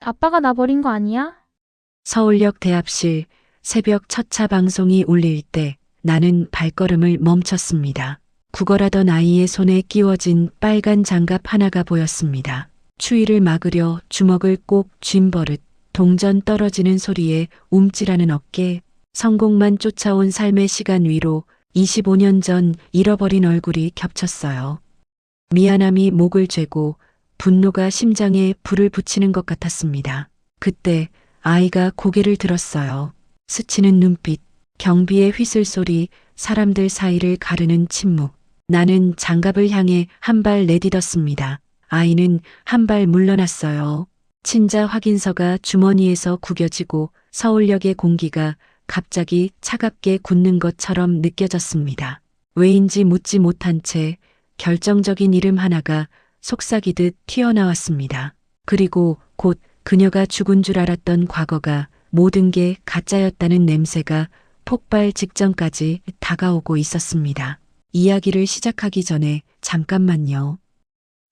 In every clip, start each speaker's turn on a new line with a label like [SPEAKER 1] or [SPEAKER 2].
[SPEAKER 1] 아빠가 나 버린 거 아니야?
[SPEAKER 2] 서울역 대합실 새벽 첫 차 방송이 울릴 때 나는 발걸음을 멈췄습니다. 구걸하던 아이의 손에 끼워진 빨간 장갑 하나가 보였습니다. 추위를 막으려 주먹을 꼭 쥔 버릇, 동전 떨어지는 소리에 움찔하는 어깨, 성공만 쫓아온 삶의 시간 위로 25년 전 잃어버린 얼굴이 겹쳤어요. 미안함이 목을 죄고 분노가 심장에 불을 붙이는 것 같았습니다. 그때 아이가 고개를 들었어요. 스치는 눈빛, 경비의 휘슬 소리, 사람들 사이를 가르는 침묵. 나는 장갑을 향해 한 발 내딛었습니다. 아이는 한 발 물러났어요. 친자 확인서가 주머니에서 구겨지고 서울역의 공기가 갑자기 차갑게 굳는 것처럼 느껴졌습니다. 왜인지 묻지 못한 채 결정적인 이름 하나가 속삭이듯 튀어나왔습니다. 그리고 곧 그녀가 죽은 줄 알았던 과거가 모든 게 가짜였다는 냄새가 폭발 직전까지 다가오고 있었습니다. 이야기를 시작하기 전에 잠깐만요.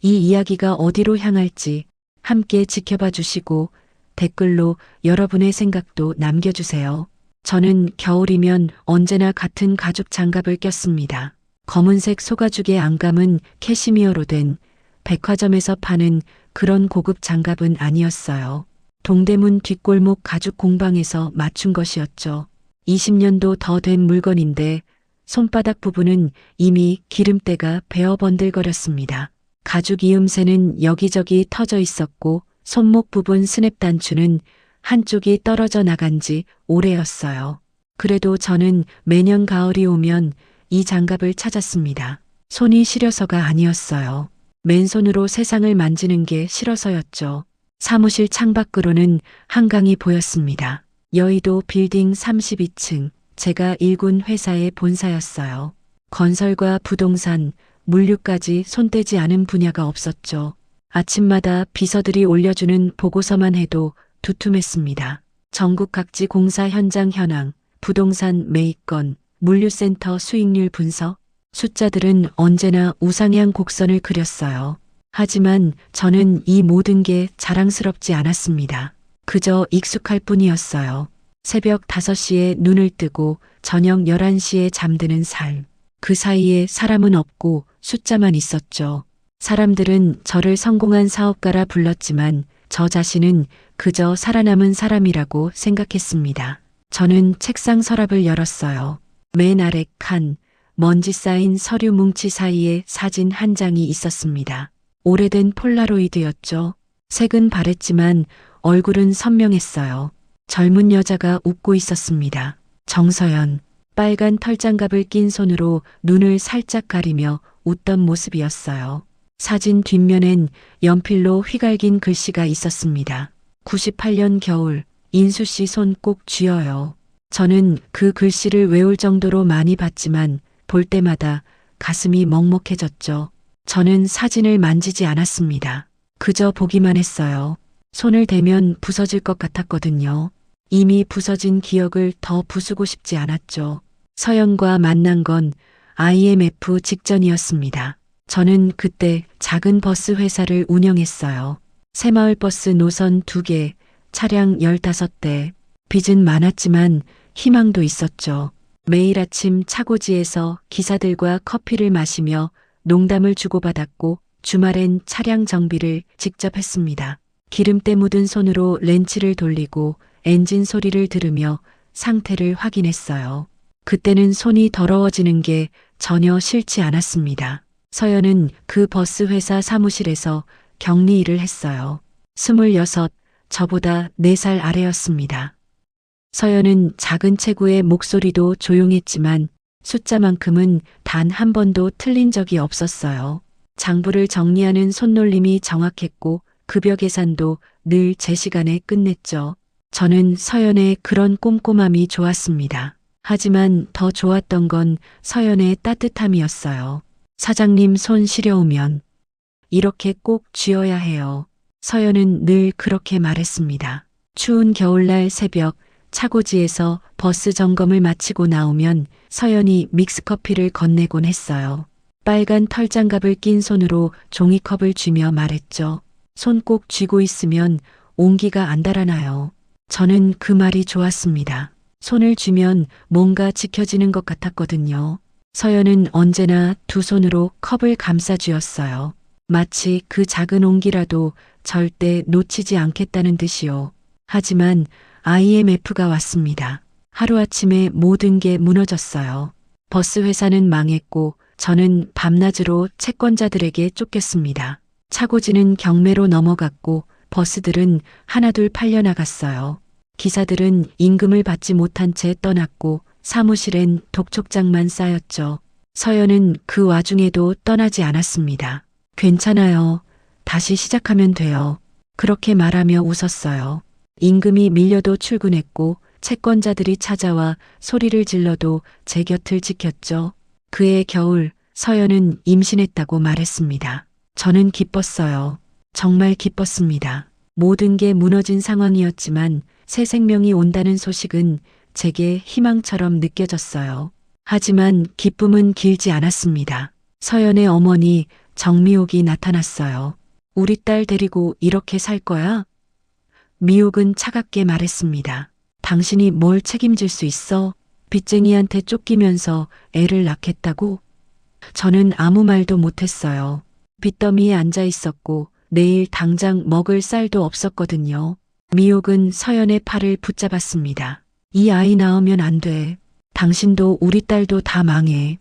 [SPEAKER 2] 이 이야기가 어디로 향할지 함께 지켜봐 주시고 댓글로 여러분의 생각도 남겨주세요. 저는 겨울이면 언제나 같은 가죽 장갑을 꼈습니다. 검은색 소가죽의 안감은 캐시미어로 된 백화점에서 파는 그런 고급 장갑은 아니었어요. 동대문 뒷골목 가죽 공방에서 맞춘 것이었죠. 20년도 더 된 물건인데 손바닥 부분은 이미 기름때가 베어 번들거렸습니다. 가죽 이음새는 여기저기 터져 있었고 손목 부분 스냅 단추는 한쪽이 떨어져 나간 지 오래였어요. 그래도 저는 매년 가을이 오면 이 장갑을 찾았습니다. 손이 시려서가 아니었어요. 맨손으로 세상을 만지는 게 싫어서였죠. 사무실 창밖으로는 한강이 보였습니다. 여의도 빌딩 32층, 제가 일군 회사의 본사였어요. 건설과 부동산, 물류까지 손대지 않은 분야가 없었죠. 아침마다 비서들이 올려주는 보고서만 해도 두툼했습니다. 전국 각지 공사 현장 현황, 부동산 매입건, 물류센터 수익률 분석, 숫자들은 언제나 우상향 곡선을 그렸어요. 하지만 저는 이 모든 게 자랑스럽지 않았습니다. 그저 익숙할 뿐이었어요. 새벽 5시에 눈을 뜨고 저녁 11시에 잠드는 삶. 그 사이에 사람은 없고 숫자만 있었죠. 사람들은 저를 성공한 사업가라 불렀지만 저 자신은 그저 살아남은 사람이라고 생각했습니다. 저는 책상 서랍을 열었어요. 맨 아래 칸, 먼지 쌓인 서류 뭉치 사이에 사진 한 장이 있었습니다. 오래된 폴라로이드였죠. 색은 바랬지만 얼굴은 선명했어요. 젊은 여자가 웃고 있었습니다. 정서연, 빨간 털장갑을 낀 손으로 눈을 살짝 가리며 웃던 모습이었어요. 사진 뒷면엔 연필로 휘갈긴 글씨가 있었습니다. 98년 겨울, 인수 씨 손 꼭 쥐어요. 저는 그 글씨를 외울 정도로 많이 봤지만 볼 때마다 가슴이 먹먹해졌죠. 저는 사진을 만지지 않았습니다. 그저 보기만 했어요. 손을 대면 부서질 것 같았거든요. 이미 부서진 기억을 더 부수고 싶지 않았죠. 서연과 만난 건 IMF 직전이었습니다. 저는 그때 작은 버스 회사를 운영했어요. 새마을버스 노선 2개, 차량 15대. 빚은 많았지만 희망도 있었죠. 매일 아침 차고지에서 기사들과 커피를 마시며 농담을 주고받았고 주말엔 차량 정비를 직접 했습니다. 기름때 묻은 손으로 렌치를 돌리고 엔진 소리를 들으며 상태를 확인했어요. 그때는 손이 더러워지는 게 전혀 싫지 않았습니다. 서연은 그 버스 회사 사무실에서 격리 일을 했어요. 26, 저보다 4살 아래였습니다. 서연은 작은 체구의 목소리도 조용했지만 숫자만큼은 단 한 번도 틀린 적이 없었어요. 장부를 정리하는 손놀림이 정확했고 급여 계산도 늘 제 시간에 끝냈죠. 저는 서연의 그런 꼼꼼함이 좋았습니다. 하지만 더 좋았던 건 서연의 따뜻함이었어요. 사장님 손 시려우면 이렇게 꼭 쥐어야 해요. 서연은 늘 그렇게 말했습니다. 추운 겨울날 새벽 차고지에서 버스 점검을 마치고 나오면 서연이 믹스커피를 건네곤 했어요. 빨간 털장갑을 낀 손으로 종이컵을 쥐며 말했죠. 손 꼭 쥐고 있으면 온기가 안 달아나요. 저는 그 말이 좋았습니다. 손을 쥐면 뭔가 지켜지는 것 같았거든요. 서연은 언제나 두 손으로 컵을 감싸 쥐었어요. 마치 그 작은 온기라도 절대 놓치지 않겠다는 듯이요. 하지만 IMF가 왔습니다. 하루아침에 모든 게 무너졌어요. 버스 회사는 망했고 저는 밤낮으로 채권자들에게 쫓겼습니다. 차고지는 경매로 넘어갔고 버스들은 하나둘 팔려나갔어요. 기사들은 임금을 받지 못한 채 떠났고 사무실엔 독촉장만 쌓였죠. 서연은 그 와중에도 떠나지 않았습니다. 괜찮아요. 다시 시작하면 돼요. 그렇게 말하며 웃었어요. 임금이 밀려도 출근했고 채권자들이 찾아와 소리를 질러도 제 곁을 지켰죠. 그해 겨울 서연은 임신했다고 말했습니다. 저는 기뻤어요. 정말 기뻤습니다. 모든 게 무너진 상황이었지만 새 생명이 온다는 소식은 제게 희망처럼 느껴졌어요. 하지만 기쁨은 길지 않았습니다. 서연의 어머니 정미옥이 나타났어요. 우리 딸 데리고 이렇게 살 거야? 미옥은 차갑게 말했습니다. 당신이 뭘 책임질 수 있어? 빚쟁이한테 쫓기면서 애를 낳겠다고? 저는 아무 말도 못했어요. 빚더미에 앉아 있었고 내일 당장 먹을 쌀도 없었거든요. 미옥은 서연의 팔을 붙잡았습니다. 이 아이 낳으면 안 돼. 당신도 우리 딸도 다 망해.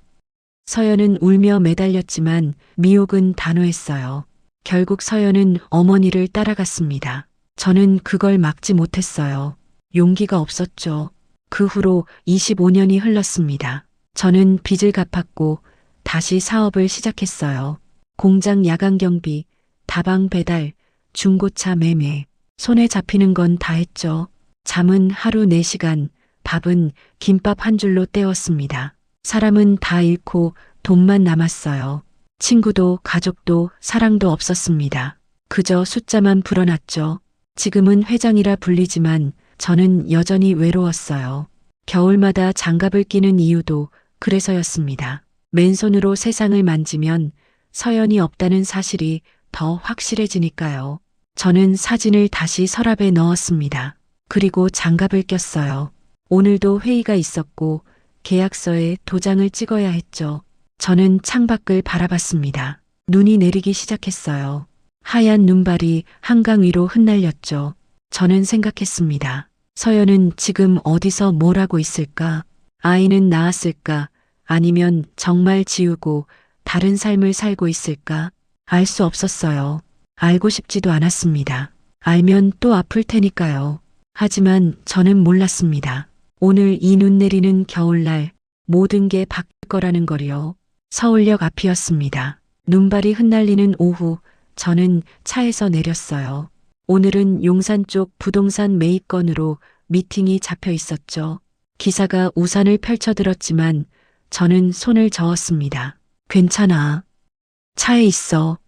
[SPEAKER 2] 서연은 울며 매달렸지만 미옥은 단호했어요. 결국 서연은 어머니를 따라갔습니다. 저는 그걸 막지 못했어요. 용기가 없었죠. 그 후로 25년이 흘렀습니다. 저는 빚을 갚았고 다시 사업을 시작했어요. 공장 야간 경비, 다방 배달, 중고차 매매. 손에 잡히는 건 다 했죠. 잠은 하루 4시간, 밥은 김밥 한 줄로 때웠습니다. 사람은 다 잃고 돈만 남았어요. 친구도 가족도 사랑도 없었습니다. 그저 숫자만 불어났죠. 지금은 회장이라 불리지만 저는 여전히 외로웠어요. 겨울마다 장갑을 끼는 이유도 그래서였습니다. 맨손으로 세상을 만지면 서연이 없다는 사실이 더 확실해지니까요. 저는 사진을 다시 서랍에 넣었습니다. 그리고 장갑을 꼈어요. 오늘도 회의가 있었고 계약서에 도장을 찍어야 했죠. 저는 창밖을 바라봤습니다. 눈이 내리기 시작했어요. 하얀 눈발이 한강 위로 흩날렸죠. 저는 생각했습니다. 서연은 지금 어디서 뭘 하고 있을까? 아이는 낳았을까? 아니면 정말 지우고 다른 삶을 살고 있을까? 알 수 없었어요. 알고 싶지도 않았습니다. 알면 또 아플 테니까요. 하지만 저는 몰랐습니다. 오늘 이 눈 내리는 겨울날 모든 게 바뀔 거라는 걸요. 서울역 앞이었습니다. 눈발이 흩날리는 오후 저는 차에서 내렸어요. 오늘은 용산 쪽 부동산 매입건으로 미팅이 잡혀 있었죠. 기사가 우산을 펼쳐들었지만 저는 손을 저었습니다. 괜찮아. 차에 있어.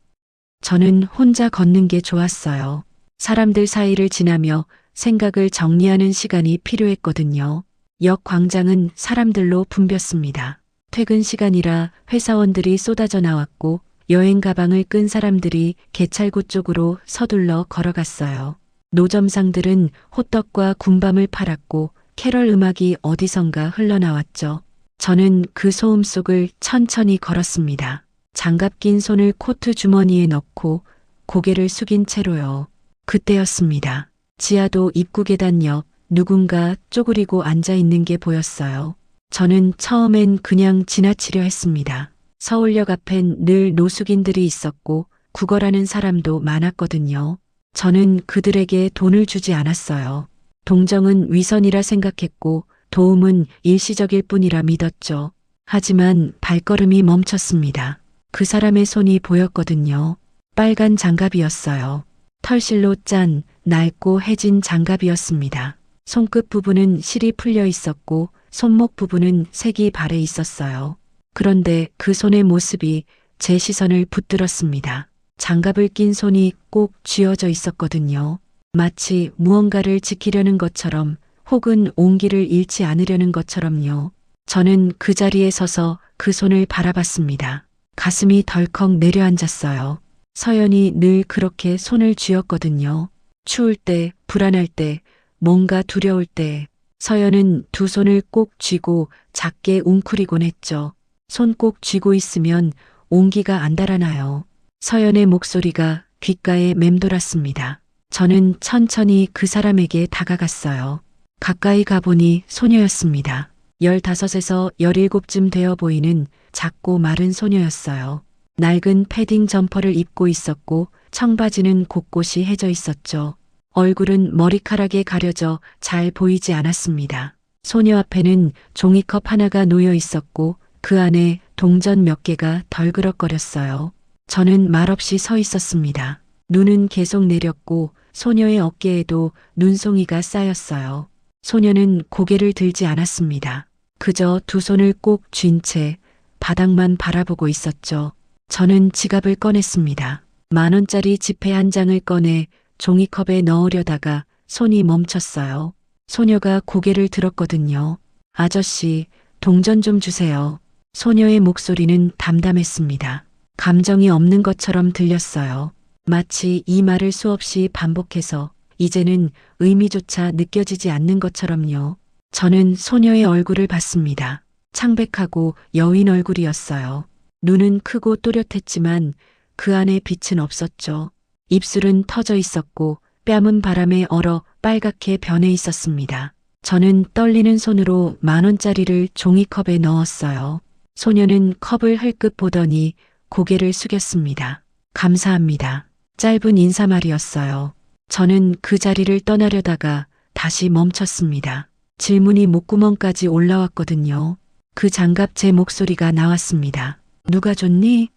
[SPEAKER 2] 저는 혼자 걷는 게 좋았어요. 사람들 사이를 지나며 생각을 정리하는 시간이 필요했거든요. 역 광장은 사람들로 붐볐습니다. 퇴근 시간이라 회사원들이 쏟아져 나왔고 여행 가방을 끈 사람들이 개찰구 쪽으로 서둘러 걸어갔어요. 노점상들은 호떡과 군밤을 팔았고 캐럴 음악이 어디선가 흘러나왔죠. 저는 그 소음 속을 천천히 걸었습니다. 장갑 낀 손을 코트 주머니에 넣고 고개를 숙인 채로요. 그때였습니다. 지하도 입구 계단 옆 누군가 쪼그리고 앉아 있는 게 보였어요. 저는 처음엔 그냥 지나치려 했습니다. 서울역 앞엔 늘 노숙인들이 있었고 구걸하는 사람도 많았거든요. 저는 그들에게 돈을 주지 않았어요. 동정은 위선이라 생각했고 도움은 일시적일 뿐이라 믿었죠. 하지만 발걸음이 멈췄습니다. 그 사람의 손이 보였거든요. 빨간 장갑이었어요. 털실로 짠 낡고 해진 장갑이었습니다. 손끝 부분은 실이 풀려 있었고 손목 부분은 색이 바래 있었어요. 그런데 그 손의 모습이 제 시선을 붙들었습니다. 장갑을 낀 손이 꼭 쥐어져 있었거든요. 마치 무언가를 지키려는 것처럼 혹은 온기를 잃지 않으려는 것처럼요. 저는 그 자리에 서서 그 손을 바라봤습니다. 가슴이 덜컥 내려앉았어요. 서연이 늘 그렇게 손을 쥐었거든요. 추울 때, 불안할 때, 뭔가 두려울 때, 서연은 두 손을 꼭 쥐고 작게 웅크리곤 했죠. 손 꼭 쥐고 있으면 온기가 안 달아나요. 서연의 목소리가 귓가에 맴돌았습니다. 저는 천천히 그 사람에게 다가갔어요. 가까이 가보니 소녀였습니다. 15에서 17쯤 되어 보이는 작고 마른 소녀였어요. 낡은 패딩 점퍼를 입고 있었고 청바지는 곳곳이 해져 있었죠. 얼굴은 머리카락에 가려져 잘 보이지 않았습니다. 소녀 앞에는 종이컵 하나가 놓여 있었고 그 안에 동전 몇 개가 덜그럭거렸어요. 저는 말없이 서 있었습니다. 눈은 계속 내렸고 소녀의 어깨에도 눈송이가 쌓였어요. 소녀는 고개를 들지 않았습니다. 그저 두 손을 꼭 쥔 채 바닥만 바라보고 있었죠. 저는 지갑을 꺼냈습니다. 10,000원짜리 지폐 한 장을 꺼내 종이컵에 넣으려다가 손이 멈췄어요. 소녀가 고개를 들었거든요. 아저씨, 동전 좀 주세요. 소녀의 목소리는 담담했습니다. 감정이 없는 것처럼 들렸어요. 마치 이 말을 수없이 반복해서 이제는 의미조차 느껴지지 않는 것처럼요. 저는 소녀의 얼굴을 봤습니다. 창백하고 여인 얼굴이었어요. 눈은 크고 또렷했지만 그 안에 빛은 없었죠. 입술은 터져 있었고 뺨은 바람에 얼어 빨갛게 변해 있었습니다. 저는 떨리는 손으로 10,000원짜리를 종이컵에 넣었어요. 소녀는 컵을 흘끗 보더니 고개를 숙였습니다. 감사합니다. 짧은 인사말이었어요. 저는 그 자리를 떠나려다가 다시 멈췄습니다. 질문이 목구멍까지 올라왔거든요. 그 장갑 제 목소리가 나왔습니다. 누가 줬니?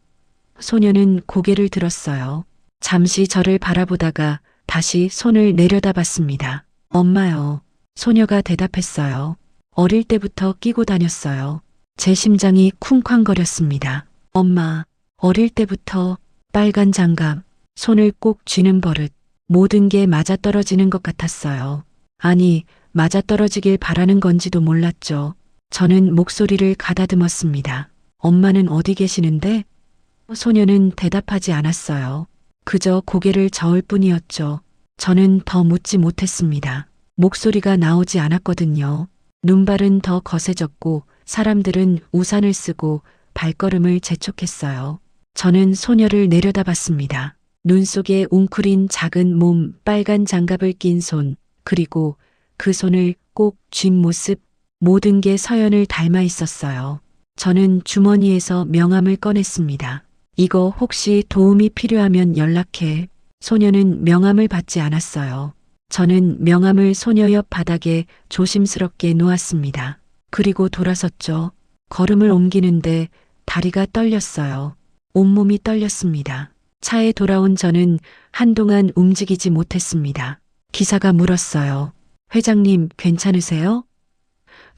[SPEAKER 2] 소녀는 고개를 들었어요. 잠시 저를 바라보다가 다시 손을 내려다봤습니다. 엄마요. 소녀가 대답했어요. 어릴 때부터 끼고 다녔어요. 제 심장이 쿵쾅거렸습니다. 엄마, 어릴 때부터 빨간 장갑, 손을 꼭 쥐는 버릇, 모든 게 맞아떨어지는 것 같았어요. 아니, 맞아떨어지길 바라는 건지도 몰랐죠. 저는 목소리를 가다듬었습니다. 엄마는 어디 계시는데? 소녀는 대답하지 않았어요. 그저 고개를 저을 뿐이었죠. 저는 더 묻지 못했습니다. 목소리가 나오지 않았거든요. 눈발은 더 거세졌고 사람들은 우산을 쓰고 발걸음을 재촉했어요. 저는 소녀를 내려다봤습니다. 눈 속에 웅크린 작은 몸, 빨간 장갑을 낀 손, 그리고 그 손을 꼭 쥔 모습, 모든 게 서연을 닮아 있었어요. 저는 주머니에서 명함을 꺼냈습니다. 이거 혹시 도움이 필요하면 연락해. 소녀는 명함을 받지 않았어요. 저는 명함을 소녀 옆 바닥에 조심스럽게 놓았습니다. 그리고 돌아섰죠. 걸음을 옮기는데 다리가 떨렸어요. 온몸이 떨렸습니다. 차에 돌아온 저는 한동안 움직이지 못했습니다. 기사가 물었어요. 회장님, 괜찮으세요?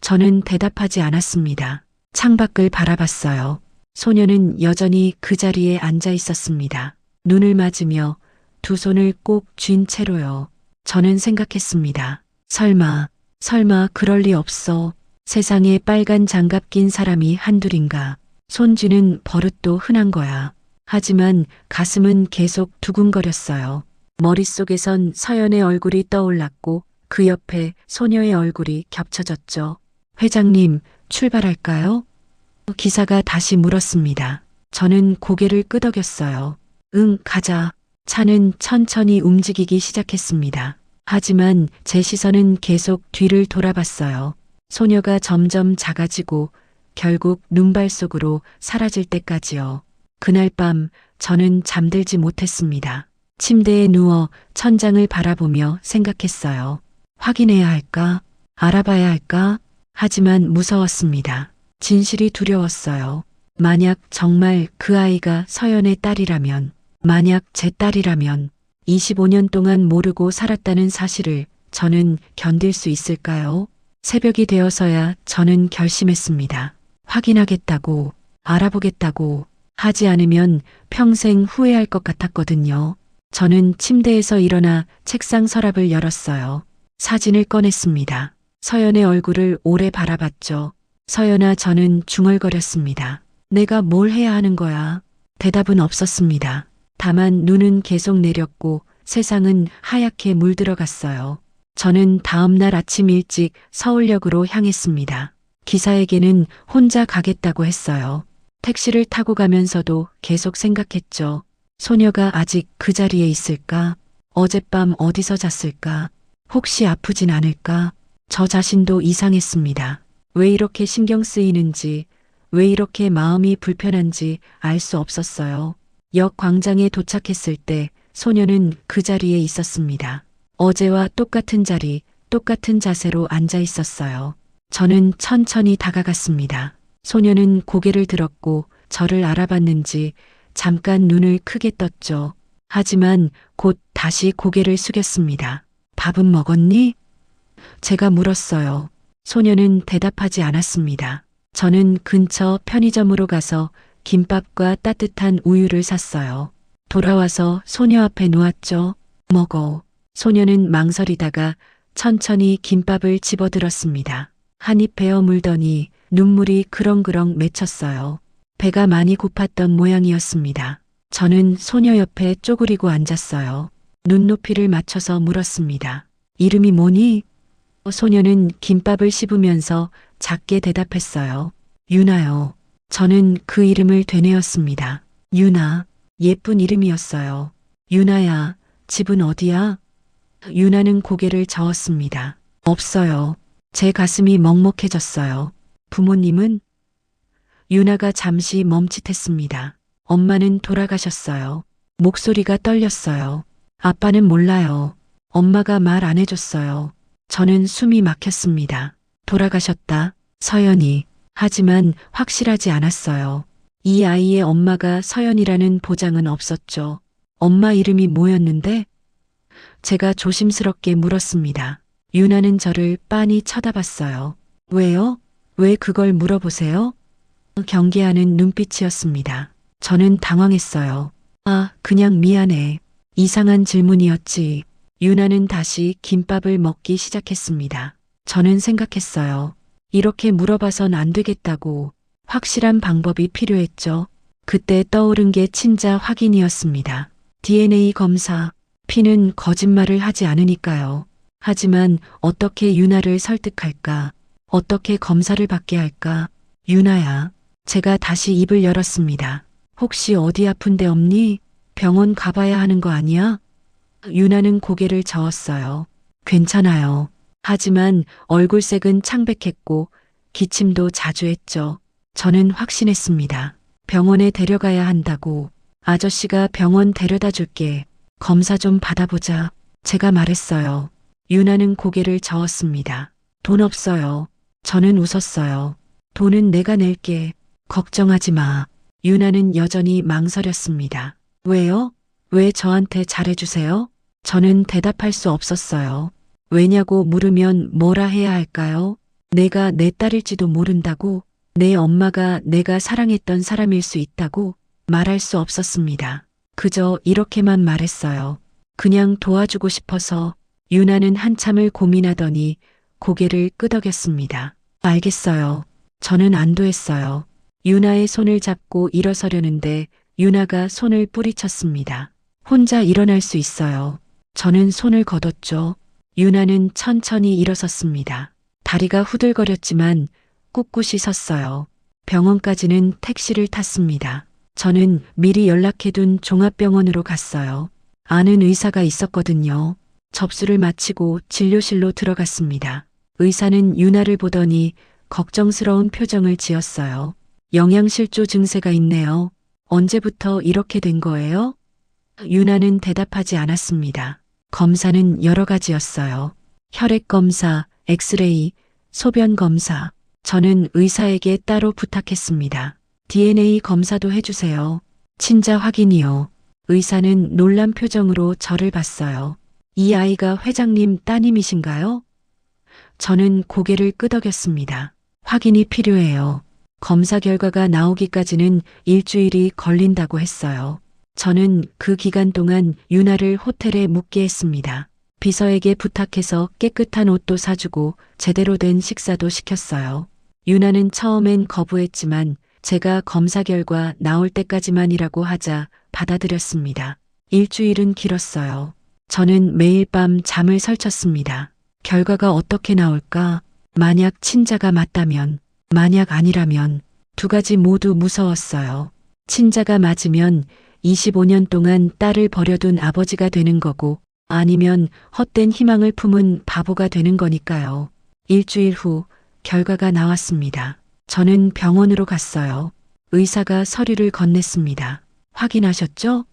[SPEAKER 2] 저는 대답하지 않았습니다. 창밖을 바라봤어요. 소녀는 여전히 그 자리에 앉아 있었습니다. 눈을 맞으며 두 손을 꼭 쥔 채로요. 저는 생각했습니다. 설마 그럴 리 없어. 세상에 빨간 장갑 낀 사람이 한둘인가. 손 쥐는 버릇도 흔한 거야. 하지만 가슴은 계속 두근거렸어요. 머릿속에선 서연의 얼굴이 떠올랐고 그 옆에 소녀의 얼굴이 겹쳐졌죠. 회장님, 출발할까요? 기사가 다시 물었습니다. 저는 고개를 끄덕였어요. 응, 가자. 차는 천천히 움직이기 시작했습니다. 하지만 제 시선은 계속 뒤를 돌아봤어요. 소녀가 점점 작아지고 결국 눈발 속으로 사라질 때까지요. 그날 밤 저는 잠들지 못했습니다. 침대에 누워 천장을 바라보며 생각했어요. 확인해야 할까? 알아봐야 할까? 하지만 무서웠습니다. 진실이 두려웠어요. 만약 정말 그 아이가 서연의 딸이라면, 만약 제 딸이라면 25년 동안 모르고 살았다는 사실을 저는 견딜 수 있을까요? 새벽이 되어서야 저는 결심했습니다. 확인하겠다고, 알아보겠다고. 하지 않으면 평생 후회할 것 같았거든요. 저는 침대에서 일어나 책상 서랍을 열었어요. 사진을 꺼냈습니다. 서연의 얼굴을 오래 바라봤죠. 서연아, 저는 중얼거렸습니다. 내가 뭘 해야 하는 거야? 대답은 없었습니다. 다만 눈은 계속 내렸고 세상은 하얗게 물들어갔어요. 저는 다음 날 아침 일찍 서울역으로 향했습니다. 기사에게는 혼자 가겠다고 했어요. 택시를 타고 가면서도 계속 생각했죠. 소녀가 아직 그 자리에 있을까? 어젯밤 어디서 잤을까? 혹시 아프진 않을까? 저 자신도 이상했습니다. 왜 이렇게 신경 쓰이는지, 왜 이렇게 마음이 불편한지 알 수 없었어요. 역 광장에 도착했을 때 소녀는 그 자리에 있었습니다. 어제와 똑같은 자리, 똑같은 자세로 앉아 있었어요. 저는 천천히 다가갔습니다. 소녀는 고개를 들었고 저를 알아봤는지 잠깐 눈을 크게 떴죠. 하지만 곧 다시 고개를 숙였습니다. 밥은 먹었니? 제가 물었어요. 소녀는 대답하지 않았습니다. 저는 근처 편의점으로 가서 김밥과 따뜻한 우유를 샀어요. 돌아와서 소녀 앞에 놓았죠. 먹어. 소녀는 망설이다가 천천히 김밥을 집어들었습니다. 한 입 베어 물더니 눈물이 그렁그렁 맺혔어요. 배가 많이 고팠던 모양이었습니다. 저는 소녀 옆에 쪼그리고 앉았어요. 눈높이를 맞춰서 물었습니다. 이름이 뭐니? 소녀는 김밥을 씹으면서 작게 대답했어요. 유나요. 저는 그 이름을 되뇌었습니다. 유나. 예쁜 이름이었어요. 유나야, 집은 어디야? 유나는 고개를 저었습니다. 없어요. 제 가슴이 먹먹해졌어요. 부모님은? 유나가 잠시 멈칫했습니다. 엄마는 돌아가셨어요. 목소리가 떨렸어요. 아빠는 몰라요. 엄마가 말 안 해줬어요. 저는 숨이 막혔습니다. 돌아가셨다. 서연이. 하지만 확실하지 않았어요. 이 아이의 엄마가 서연이라는 보장은 없었죠. 엄마 이름이 뭐였는데? 제가 조심스럽게 물었습니다. 유나는 저를 빤히 쳐다봤어요. 왜요? 왜 그걸 물어보세요? 경계하는 눈빛이었습니다. 저는 당황했어요. 아, 그냥 미안해. 이상한 질문이었지. 유나는 다시 김밥을 먹기 시작했습니다. 저는 생각했어요. 이렇게 물어봐선 안 되겠다고. 확실한 방법이 필요했죠. 그때 떠오른 게 친자 확인이었습니다. DNA 검사. 피는 거짓말을 하지 않으니까요. 하지만 어떻게 유나를 설득할까? 어떻게 검사를 받게 할까? 유나야. 제가 다시 입을 열었습니다. 혹시 어디 아픈 데 없니? 병원 가봐야 하는 거 아니야? 유나는 고개를 저었어요. 괜찮아요. 하지만 얼굴색은 창백했고 기침도 자주 했죠. 저는 확신했습니다. 병원에 데려가야 한다고. 아저씨가 병원 데려다 줄게. 검사 좀 받아보자. 제가 말했어요. 유나는 고개를 저었습니다. 돈 없어요. 저는 웃었어요. 돈은 내가 낼게. 걱정하지 마. 유나는 여전히 망설였습니다. 왜요? 왜 저한테 잘해주세요? 저는 대답할 수 없었어요. 왜냐고 물으면 뭐라 해야 할까요? 내가 내 딸일지도 모른다고, 내 엄마가 내가 사랑했던 사람일 수 있다고 말할 수 없었습니다. 그저 이렇게만 말했어요. 그냥 도와주고 싶어서. 유나는 한참을 고민하더니 고개를 끄덕였습니다. 알겠어요. 저는 안도했어요. 유나의 손을 잡고 일어서려는데 유나가 손을 뿌리쳤습니다. 혼자 일어날 수 있어요. 저는 손을 거뒀죠. 유나는 천천히 일어섰습니다. 다리가 후들거렸지만 꿋꿋이 섰어요. 병원까지는 택시를 탔습니다. 저는 미리 연락해둔 종합병원으로 갔어요. 아는 의사가 있었거든요. 접수를 마치고 진료실로 들어갔습니다. 의사는 유나를 보더니 걱정스러운 표정을 지었어요. 영양실조 증세가 있네요. 언제부터 이렇게 된 거예요? 유나는 대답하지 않았습니다. 검사는 여러 가지였어요. 혈액 검사, 엑스레이, 소변 검사. 저는 의사에게 따로 부탁했습니다. DNA 검사도 해주세요. 친자 확인이요. 의사는 놀란 표정으로 저를 봤어요. 이 아이가 회장님 따님이신가요? 저는 고개를 끄덕였습니다. 확인이 필요해요. 검사 결과가 나오기까지는 일주일이 걸린다고 했어요. 저는 그 기간 동안 유나를 호텔에 묵게 했습니다. 비서에게 부탁해서 깨끗한 옷도 사주고 제대로 된 식사도 시켰어요. 유나는 처음엔 거부했지만 제가 검사 결과 나올 때까지만이라고 하자 받아들였습니다. 일주일은 길었어요. 저는 매일 밤 잠을 설쳤습니다. 결과가 어떻게 나올까? 만약 친자가 맞다면, 만약 아니라면 두 가지 모두 무서웠어요. 친자가 맞으면 25년 동안 딸을 버려둔 아버지가 되는 거고, 아니면 헛된 희망을 품은 바보가 되는 거니까요. 일주일 후 결과가 나왔습니다. 저는 병원으로 갔어요. 의사가 서류를 건넸습니다. 확인하셨죠?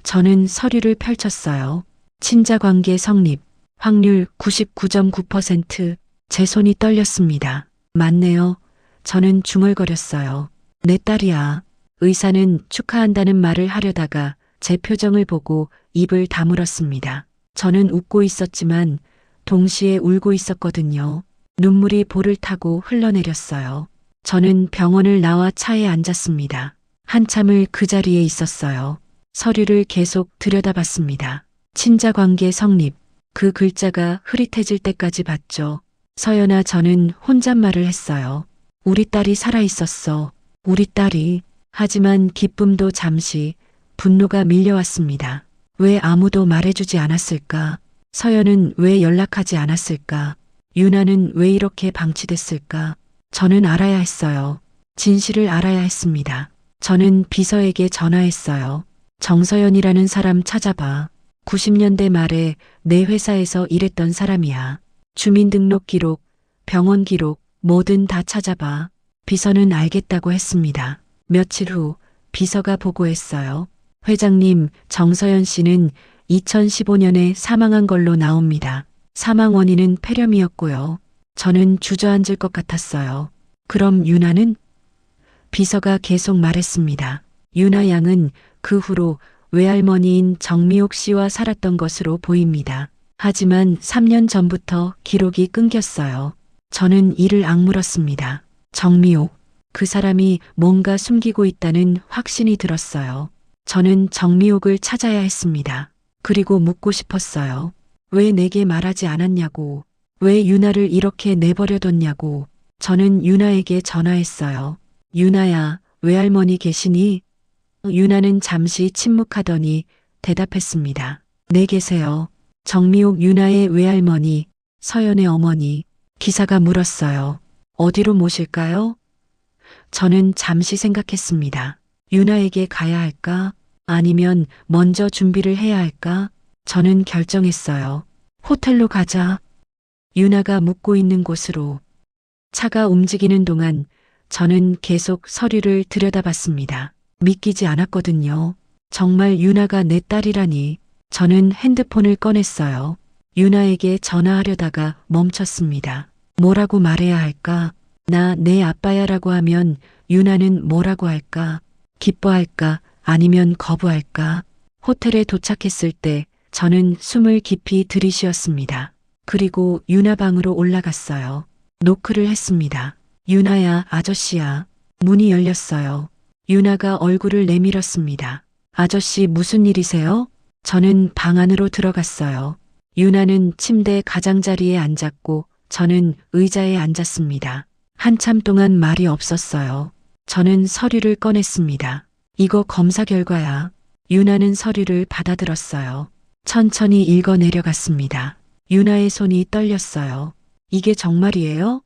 [SPEAKER 2] 저는 서류를 펼쳤어요. 친자 관계 성립, 확률 99.9%. 제 손이 떨렸습니다. 맞네요. 저는 중얼거렸어요. 내 딸이야. 의사는 축하한다는 말을 하려다가 제 표정을 보고 입을 다물었습니다. 저는 웃고 있었지만 동시에 울고 있었거든요. 눈물이 볼을 타고 흘러내렸어요. 저는 병원을 나와 차에 앉았습니다. 한참을 그 자리에 있었어요. 서류를 계속 들여다봤습니다. 친자 관계 성립. 그 글자가 흐릿해질 때까지 봤죠. 서연아, 저는 혼잣말을 했어요. 우리 딸이 살아있었어. 우리 딸이. 하지만 기쁨도 잠시, 분노가 밀려왔습니다. 왜 아무도 말해주지 않았을까? 서연은 왜 연락하지 않았을까? 유나는 왜 이렇게 방치됐을까? 저는 알아야 했어요. 진실을 알아야 했습니다. 저는 비서에게 전화했어요. 정서연이라는 사람 찾아봐. 90년대 말에 내 회사에서 일했던 사람이야. 주민등록 기록, 병원 기록, 뭐든 다 찾아봐. 비서는 알겠다고 했습니다. 며칠 후 비서가 보고했어요. 회장님, 정서연 씨는 2015년에 사망한 걸로 나옵니다. 사망 원인은 폐렴이었고요. 저는 주저앉을 것 같았어요. 그럼 유나는? 비서가 계속 말했습니다. 유나 양은 그 후로 외할머니인 정미옥 씨와 살았던 것으로 보입니다. 하지만 3년 전부터 기록이 끊겼어요. 저는 이를 악물었습니다. 정미옥, 그 사람이 뭔가 숨기고 있다는 확신이 들었어요. 저는 정미옥을 찾아야 했습니다. 그리고 묻고 싶었어요. 왜 내게 말하지 않았냐고, 왜 유나를 이렇게 내버려뒀냐고. 저는 유나에게 전화했어요. 유나야, 외할머니 계시니? 유나는 잠시 침묵하더니 대답했습니다. 네, 계세요. 정미옥 유나의 외할머니, 서연의 어머니. 기사가 물었어요. 어디로 모실까요? 저는 잠시 생각했습니다. 유나에게 가야 할까? 아니면 먼저 준비를 해야 할까? 저는 결정했어요. 호텔로 가자. 유나가 묵고 있는 곳으로. 차가 움직이는 동안 저는 계속 서류를 들여다봤습니다. 믿기지 않았거든요. 정말 유나가 내 딸이라니. 저는 핸드폰을 꺼냈어요. 유나에게 전화하려다가 멈췄습니다. 뭐라고 말해야 할까? 나 내 아빠야라고 하면 유나는 뭐라고 할까? 기뻐할까? 아니면 거부할까? 호텔에 도착했을 때 저는 숨을 깊이 들이쉬었습니다. 그리고 유나 방으로 올라갔어요. 노크를 했습니다. 유나야, 아저씨야. 문이 열렸어요. 유나가 얼굴을 내밀었습니다. 아저씨, 무슨 일이세요? 저는 방 안으로 들어갔어요. 유나는 침대 가장자리에 앉았고 저는 의자에 앉았습니다. 한참 동안 말이 없었어요. 저는 서류를 꺼냈습니다. 이거 검사 결과야. 유나는 서류를 받아들었어요. 천천히 읽어 내려갔습니다. 유나의 손이 떨렸어요. 이게 정말이에요?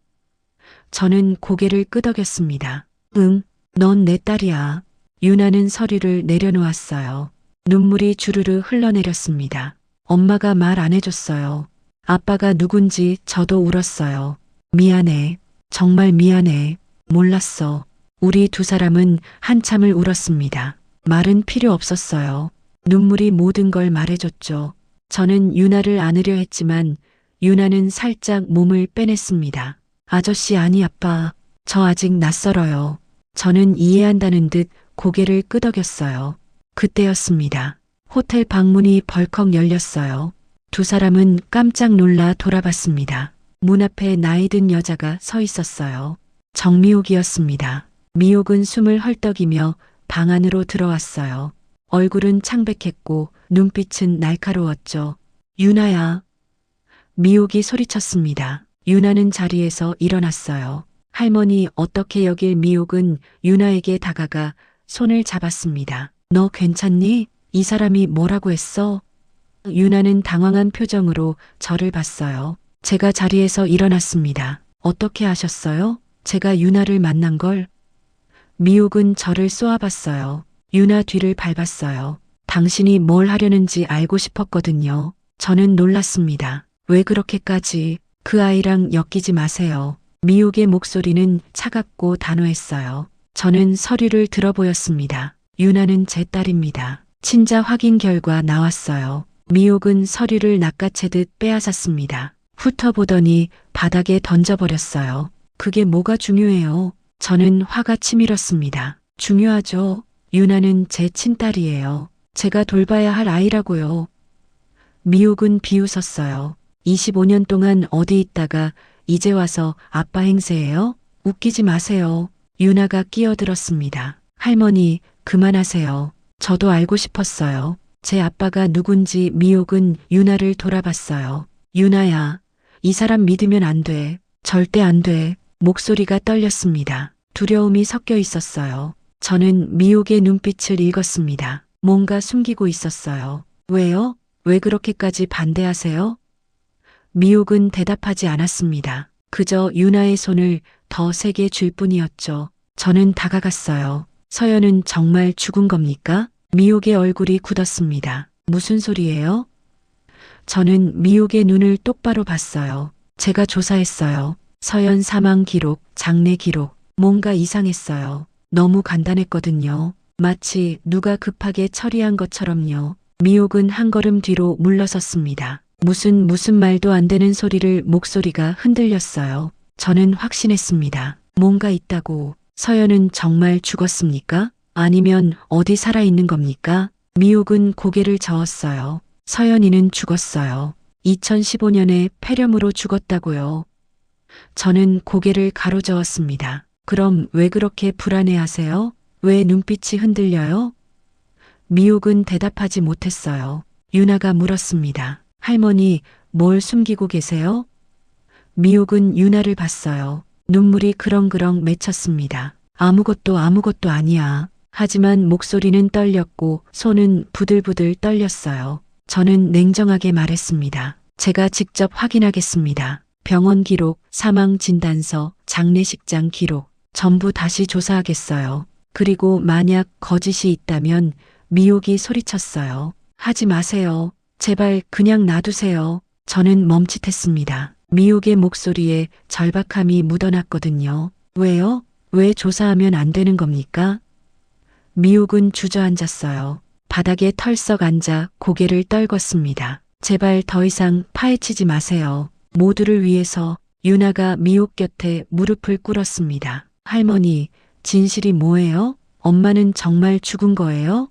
[SPEAKER 2] 저는 고개를 끄덕였습니다. 응, 넌 내 딸이야. 유나는 서류를 내려놓았어요. 눈물이 주르르 흘러내렸습니다. 엄마가 말 안 해줬어요. 아빠가 누군지 저도 울었어요. 미안해. 정말 미안해. 몰랐어. 우리 두 사람은 한참을 울었습니다. 말은 필요 없었어요. 눈물이 모든 걸 말해줬죠. 저는 유나를 안으려 했지만 유나는 살짝 몸을 빼냈습니다. 아저씨, 아니 아빠. 저 아직 낯설어요. 저는 이해한다는 듯 고개를 끄덕였어요. 그때였습니다. 호텔 방문이 벌컥 열렸어요. 두 사람은 깜짝 놀라 돌아봤습니다. 문 앞에 나이든 여자가 서 있었어요. 정미옥이었습니다. 미옥은 숨을 헐떡이며 방 안으로 들어왔어요. 얼굴은 창백했고 눈빛은 날카로웠죠. 유나야. 미옥이 소리쳤습니다. 유나는 자리에서 일어났어요. 할머니, 어떻게 여길? 미옥은 유나에게 다가가 손을 잡았습니다. 너 괜찮니? 이 사람이 뭐라고 했어? 유나는 당황한 표정으로 저를 봤어요. 제가 자리에서 일어났습니다. 어떻게 하셨어요? 제가 유나를 만난 걸? 미옥은 저를 쏘아봤어요. 유나 뒤를 밟았어요. 당신이 뭘 하려는지 알고 싶었거든요. 저는 놀랐습니다. 왜 그렇게까지? 그 아이랑 엮이지 마세요. 미옥의 목소리는 차갑고 단호했어요. 저는 서류를 들어보였습니다. 유나는 제 딸입니다. 친자 확인 결과 나왔어요. 미옥은 서류를 낚아채듯 빼앗았습니다. 훑어보더니 바닥에 던져버렸어요. 그게 뭐가 중요해요? 저는 화가 치밀었습니다. 중요하죠. 유나는 제 친딸이에요. 제가 돌봐야 할 아이라고요. 미옥은 비웃었어요. 25년 동안 어디 있다가 이제 와서 아빠 행세예요? 웃기지 마세요. 유나가 끼어들었습니다. 할머니, 그만하세요. 저도 알고 싶었어요. 제 아빠가 누군지. 미옥은 유나를 돌아봤어요. 유나야, 이 사람 믿으면 안 돼. 절대 안 돼. 목소리가 떨렸습니다. 두려움이 섞여 있었어요. 저는 미옥의 눈빛을 읽었습니다. 뭔가 숨기고 있었어요. 왜요? 왜 그렇게까지 반대하세요? 미옥은 대답하지 않았습니다. 그저 유나의 손을 더 세게 줄 뿐이었죠. 저는 다가갔어요. 서연은 정말 죽은 겁니까? 미옥의 얼굴이 굳었습니다. 무슨 소리예요? 저는 미옥의 눈을 똑바로 봤어요. 제가 조사했어요. 서연 사망 기록, 장례 기록, 뭔가 이상했어요. 너무 간단했거든요. 마치 누가 급하게 처리한 것처럼요. 미옥은 한 걸음 뒤로 물러섰습니다. 무슨 말도 안 되는 소리를. 목소리가 흔들렸어요. 저는 확신했습니다. 뭔가 있다고. 서연은 정말 죽었습니까? 아니면 어디 살아있는 겁니까? 미옥은 고개를 저었어요. 서연이는 죽었어요. 2015년에 폐렴으로 죽었다고요. 저는 고개를 가로저었습니다. 그럼 왜 그렇게 불안해하세요? 왜 눈빛이 흔들려요? 미옥은 대답하지 못했어요. 유나가 물었습니다. 할머니, 뭘 숨기고 계세요? 미옥은 유나를 봤어요. 눈물이 그렁그렁 맺혔습니다. 아무것도 아니야. 하지만 목소리는 떨렸고 손은 부들부들 떨렸어요. 저는 냉정하게 말했습니다. 제가 직접 확인하겠습니다. 병원 기록, 사망 진단서, 장례식장 기록, 전부 다시 조사하겠어요. 그리고 만약 거짓이 있다면. 미옥이 소리쳤어요. 하지 마세요. 제발 그냥 놔두세요. 저는 멈칫했습니다. 미옥의 목소리에 절박함이 묻어났거든요. 왜요? 왜 조사하면 안 되는 겁니까? 미옥은 주저앉았어요. 바닥에 털썩 앉아 고개를 떨궜습니다. 제발 더 이상 파헤치지 마세요. 모두를 위해서. 유나가 미옥 곁에 무릎을 꿇었습니다. 할머니, 진실이 뭐예요? 엄마는 정말 죽은 거예요?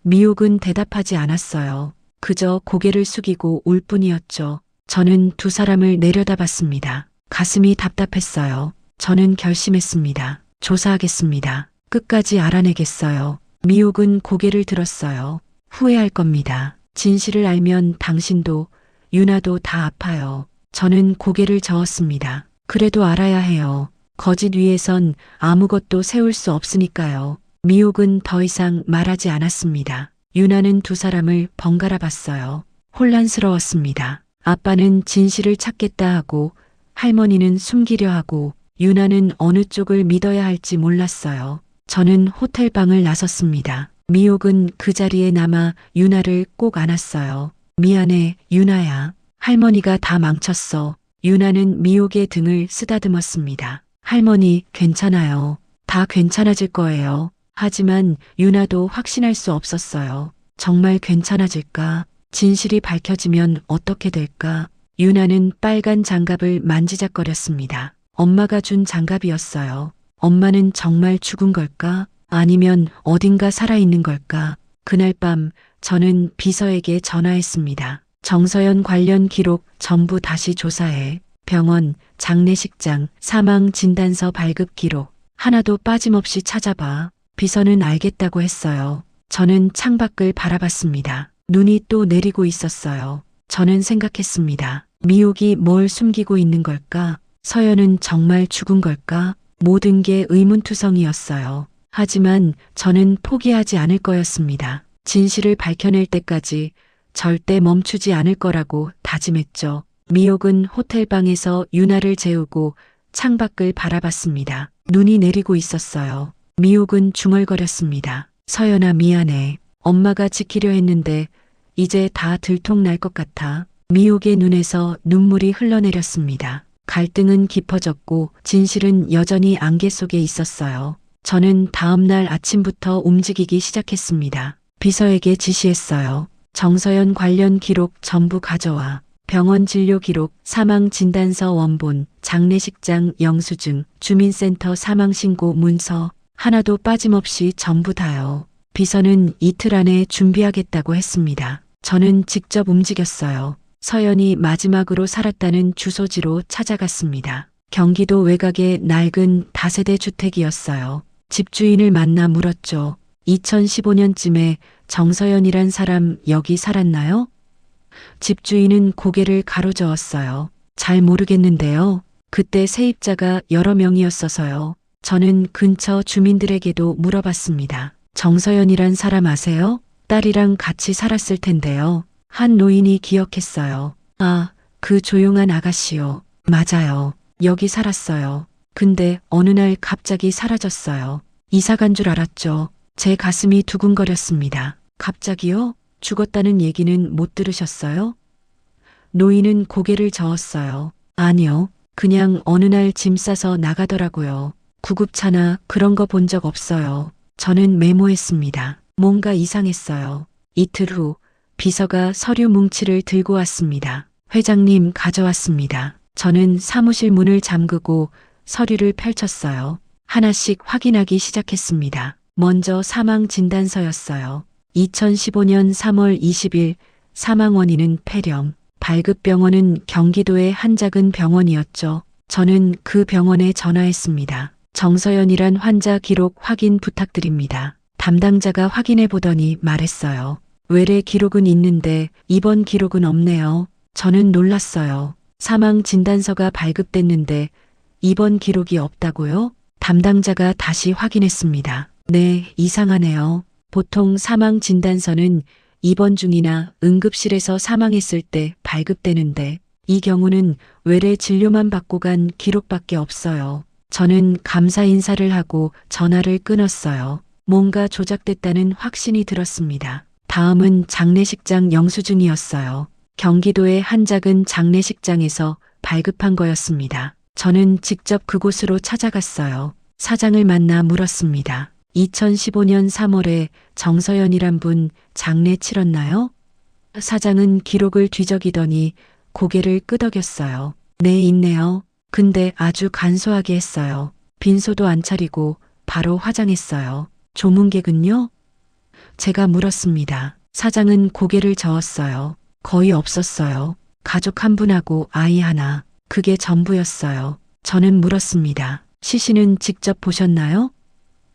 [SPEAKER 2] 미옥은 대답하지 않았어요. 그저 고개를 숙이고 울 뿐이었죠. 저는 두 사람을 내려다봤습니다. 가슴이 답답했어요. 저는 결심했습니다. 조사하겠습니다. 끝까지 알아내겠어요. 미옥은 고개를 들었어요. 후회할 겁니다. 진실을 알면 당신도, 유나도 다 아파요. 저는 고개를 저었습니다. 그래도 알아야 해요. 거짓 위에선 아무것도 세울 수 없으니까요. 미옥은 더 이상 말하지 않았습니다. 유나는 두 사람을 번갈아 봤어요. 혼란스러웠습니다. 아빠는 진실을 찾겠다 하고 할머니는 숨기려 하고 유나는 어느 쪽을 믿어야 할지 몰랐어요. 저는 호텔 방을 나섰습니다. 미옥은 그 자리에 남아 유나를 꼭 안았어요. 미안해, 유나야. 할머니가 다 망쳤어. 유나는 미옥의 등을 쓰다듬었습니다. 할머니, 괜찮아요. 다 괜찮아질 거예요. 하지만 유나도 확신할 수 없었어요. 정말 괜찮아질까? 진실이 밝혀지면 어떻게 될까? 유나는 빨간 장갑을 만지작거렸습니다. 엄마가 준 장갑이었어요. 엄마는 정말 죽은 걸까? 아니면 어딘가 살아있는 걸까? 그날 밤 저는 비서에게 전화했습니다. 정서연 관련 기록 전부 다시 조사해. 병원, 장례식장, 사망 진단서 발급 기록 하나도 빠짐없이 찾아봐. 비서는 알겠다고 했어요. 저는 창밖을 바라봤습니다. 눈이 또 내리고 있었어요. 저는 생각했습니다. 미옥이 뭘 숨기고 있는 걸까? 서연은 정말 죽은 걸까? 모든 게 의문투성이었어요. 하지만 저는 포기하지 않을 거였습니다. 진실을 밝혀낼 때까지 절대 멈추지 않을 거라고 다짐했죠. 미옥은 호텔방에서 유나를 재우고 창밖을 바라봤습니다. 눈이 내리고 있었어요. 미옥은 중얼거렸습니다. 서연아, 미안해. 엄마가 지키려 했는데 이제 다 들통날 것 같아. 미옥의 눈에서 눈물이 흘러내렸습니다. 갈등은 깊어졌고 진실은 여전히 안개 속에 있었어요. 저는 다음 날 아침부터 움직이기 시작했습니다. 비서에게 지시했어요. 정서연 관련 기록 전부 가져와. 병원 진료 기록, 사망 진단서 원본, 장례식장 영수증, 주민센터 사망 신고 문서, 하나도 빠짐없이 전부 다요. 비서는 이틀 안에 준비하겠다고 했습니다. 저는 직접 움직였어요. 서연이 마지막으로 살았다는 주소지로 찾아갔습니다. 경기도 외곽의 낡은 다세대 주택이었어요. 집주인을 만나 물었죠. 2015년쯤에 정서연이란 사람 여기 살았나요? 집주인은 고개를 가로저었어요. 잘 모르겠는데요. 그때 세입자가 여러 명이었어서요. 저는 근처 주민들에게도 물어봤습니다. 정서연이란 사람 아세요? 딸이랑 같이 살았을 텐데요. 한 노인이 기억했어요. 아, 그 조용한 아가씨요. 맞아요. 여기 살았어요. 근데 어느 날 갑자기 사라졌어요. 이사 간 줄 알았죠. 제 가슴이 두근거렸습니다. 갑자기요? 죽었다는 얘기는 못 들으셨어요? 노인은 고개를 저었어요. 아니요. 그냥 어느 날 짐 싸서 나가더라고요. 구급차나 그런 거 본 적 없어요. 저는 메모했습니다. 뭔가 이상했어요. 이틀 후 비서가 서류 뭉치를 들고 왔습니다. 회장님, 가져왔습니다. 저는 사무실 문을 잠그고 서류를 펼쳤어요. 하나씩 확인하기 시작했습니다. 먼저 사망 진단서였어요. 2015년 3월 20일 사망 원인은 폐렴. 발급병원은 경기도의 한 작은 병원이었죠. 저는 그 병원에 전화했습니다. 정서연이란 환자 기록 확인 부탁드립니다. 담당자가 확인해 보더니 말했어요. 외래 기록은 있는데 입원 기록은 없네요. 저는 놀랐어요. 사망 진단서가 발급됐는데 입원 기록이 없다고요? 담당자가 다시 확인했습니다. 네, 이상하네요. 보통 사망 진단서는 입원 중이나 응급실에서 사망했을 때 발급되는데 이 경우는 외래 진료만 받고 간 기록밖에 없어요. 저는 감사 인사를 하고 전화를 끊었어요. 뭔가 조작됐다는 확신이 들었습니다. 다음은 장례식장 영수증이었어요. 경기도의 한 작은 장례식장에서 발급한 거였습니다. 저는 직접 그곳으로 찾아갔어요. 사장을 만나 물었습니다. 2015년 3월에 정서연이란 분 장례 치렀나요? 사장은 기록을 뒤적이더니 고개를 끄덕였어요. 네, 있네요. 근데 아주 간소하게 했어요. 빈소도 안 차리고 바로 화장했어요. 조문객은요? 제가 물었습니다. 사장은 고개를 저었어요. 거의 없었어요. 가족 한 분하고 아이 하나. 그게 전부였어요. 저는 물었습니다. 시신은 직접 보셨나요?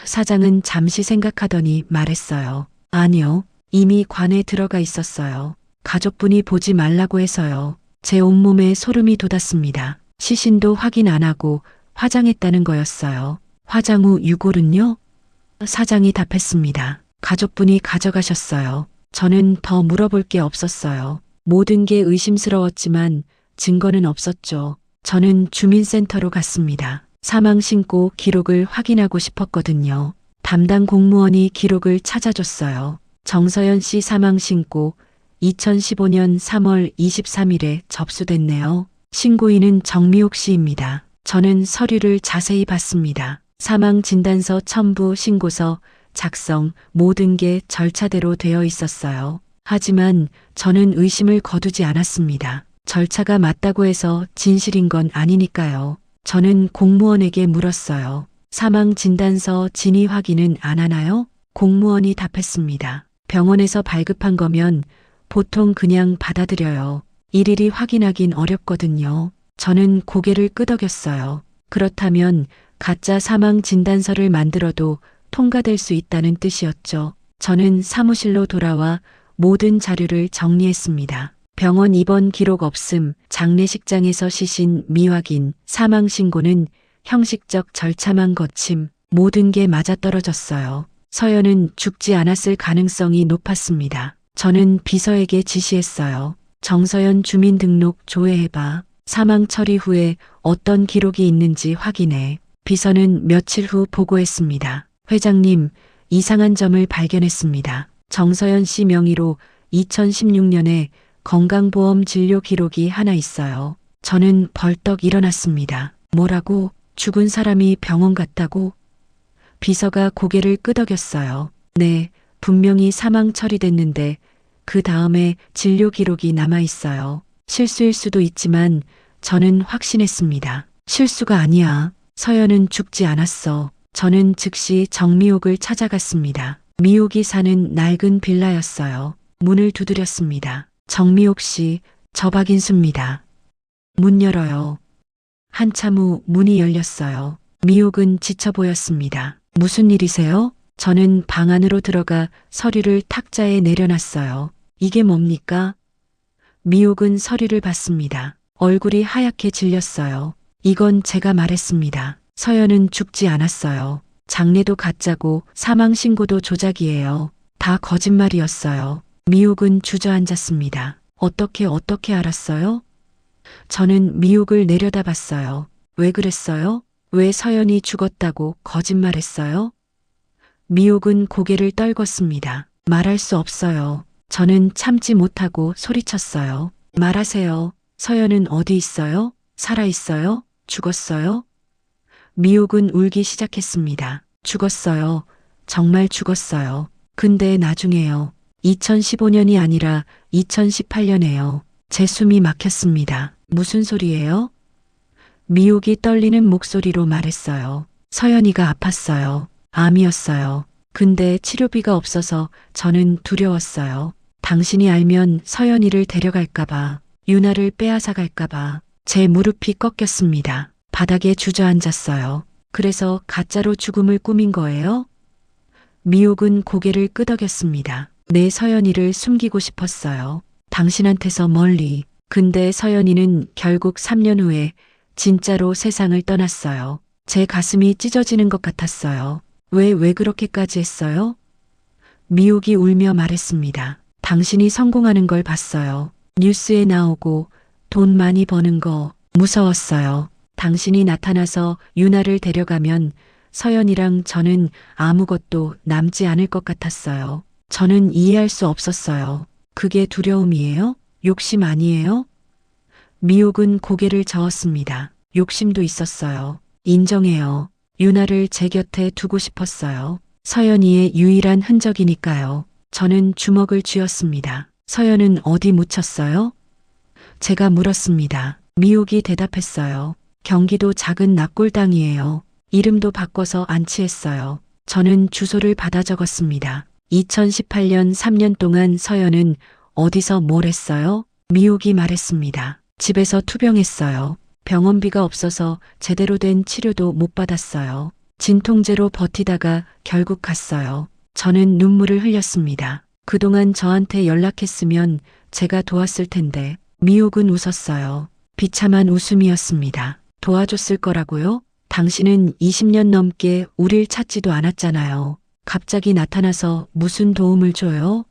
[SPEAKER 2] 사장은 잠시 생각하더니 말했어요. 아니요. 이미 관에 들어가 있었어요. 가족분이 보지 말라고 해서요. 제 온몸에 소름이 돋았습니다. 시신도 확인 안 하고 화장했다는 거였어요. 화장 후 유골은요? 사장이 답했습니다. 가족분이 가져가셨어요. 저는 더 물어볼 게 없었어요. 모든 게 의심스러웠지만 증거는 없었죠. 저는 주민센터로 갔습니다. 사망 신고 기록을 확인하고 싶었거든요. 담당 공무원이 기록을 찾아줬어요. 정서연 씨 사망 신고 2015년 3월 23일에 접수됐네요. 신고인은 정미옥 씨입니다. 저는 서류를 자세히 봤습니다. 사망 진단서 첨부 신고서 작성 모든 게 절차대로 되어 있었어요. 하지만 저는 의심을 거두지 않았습니다. 절차가 맞다고 해서 진실인 건 아니니까요. 저는 공무원에게 물었어요. 사망 진단서 진위 확인은 안 하나요? 공무원이 답했습니다. 병원에서 발급한 거면 보통 그냥 받아들여요. 일일이 확인하긴 어렵거든요. 저는 고개를 끄덕였어요. 그렇다면 가짜 사망 진단서를 만들어도 통과될 수 있다는 뜻이었죠. 저는 사무실로 돌아와 모든 자료를 정리했습니다. 병원 입원 기록 없음, 장례식장에서 시신 미확인, 사망 신고는 형식적 절차만 거침, 모든 게 맞아떨어졌어요. 서연은 죽지 않았을 가능성이 높았습니다. 저는 비서에게 지시했어요. 정서연 주민등록 조회해봐. 사망 처리 후에 어떤 기록이 있는지 확인해. 비서는 며칠 후 보고했습니다. 회장님, 이상한 점을 발견했습니다. 정서연 씨 명의로 2016년에 건강보험 진료 기록이 하나 있어요. 저는 벌떡 일어났습니다. 뭐라고? 죽은 사람이 병원 갔다고? 비서가 고개를 끄덕였어요. 네, 분명히 사망 처리됐는데 그 다음에 진료 기록이 남아 있어요. 실수일 수도 있지만 저는 확신했습니다. 실수가 아니야. 서연은 죽지 않았어. 저는 즉시 정미옥을 찾아갔습니다. 미옥이 사는 낡은 빌라였어요. 문을 두드렸습니다. 정미옥 씨, 저 박인수입니다. 문 열어요. 한참 후 문이 열렸어요. 미옥은 지쳐 보였습니다. 무슨 일이세요? 저는 방 안으로 들어가 서류를 탁자에 내려놨어요. 이게 뭡니까? 미옥은 서류를 봤습니다. 얼굴이 하얗게 질렸어요. 이건 제가 말했습니다. 서연은 죽지 않았어요. 장례도 가짜고 사망신고도 조작이에요. 다 거짓말이었어요. 미옥은 주저앉았습니다. 어떻게 알았어요? 저는 미옥을 내려다봤어요. 왜 그랬어요? 왜 서연이 죽었다고 거짓말했어요? 미옥은 고개를 떨궜습니다. 말할 수 없어요. 저는 참지 못하고 소리쳤어요. 말하세요. 서연은 어디 있어요? 살아 있어요? 죽었어요? 미옥은 울기 시작했습니다. 죽었어요. 정말 죽었어요. 근데 나중에요. 2015년이 아니라 2018년에요. 제 숨이 막혔습니다. 무슨 소리예요? 미옥이 떨리는 목소리로 말했어요. 서연이가 아팠어요. 암이었어요. 근데 치료비가 없어서 저는 두려웠어요. 당신이 알면 서연이를 데려갈까봐, 유나를 빼앗아갈까봐. 제 무릎이 꺾였습니다. 바닥에 주저앉았어요. 그래서 가짜로 죽음을 꾸민 거예요? 미옥은 고개를 끄덕였습니다. 내 서연이를 숨기고 싶었어요. 당신한테서 멀리. 근데 서연이는 결국 3년 후에 진짜로 세상을 떠났어요. 제 가슴이 찢어지는 것 같았어요. 왜 그렇게까지 했어요? 미옥이 울며 말했습니다. 당신이 성공하는 걸 봤어요. 뉴스에 나오고 돈 많이 버는 거 무서웠어요. 당신이 나타나서 유나를 데려가면 서연이랑 저는 아무것도 남지 않을 것 같았어요. 저는 이해할 수 없었어요. 그게 두려움이에요? 욕심 아니에요? 미옥은 고개를 저었습니다. 욕심도 있었어요. 인정해요. 유나를 제 곁에 두고 싶었어요. 서연이의 유일한 흔적이니까요. 저는 주먹을 쥐었습니다. 서연은 어디 묻혔어요? 제가 물었습니다. 미옥이 대답했어요. 경기도 작은 납골당이에요. 이름도 바꿔서 안치했어요. 저는 주소를 받아 적었습니다. 2018년 3년 동안 서연은 어디서 뭘 했어요? 미옥이 말했습니다. 집에서 투병했어요. 병원비가 없어서 제대로 된 치료도 못 받았어요. 진통제로 버티다가 결국 갔어요. 저는 눈물을 흘렸습니다. 그동안 저한테 연락했으면 제가 도왔을 텐데. 미옥은 웃었어요. 비참한 웃음이었습니다. 도와줬을 거라고요? 당신은 20년 넘게 우릴 찾지도 않았잖아요. 갑자기 나타나서 무슨 도움을 줘요?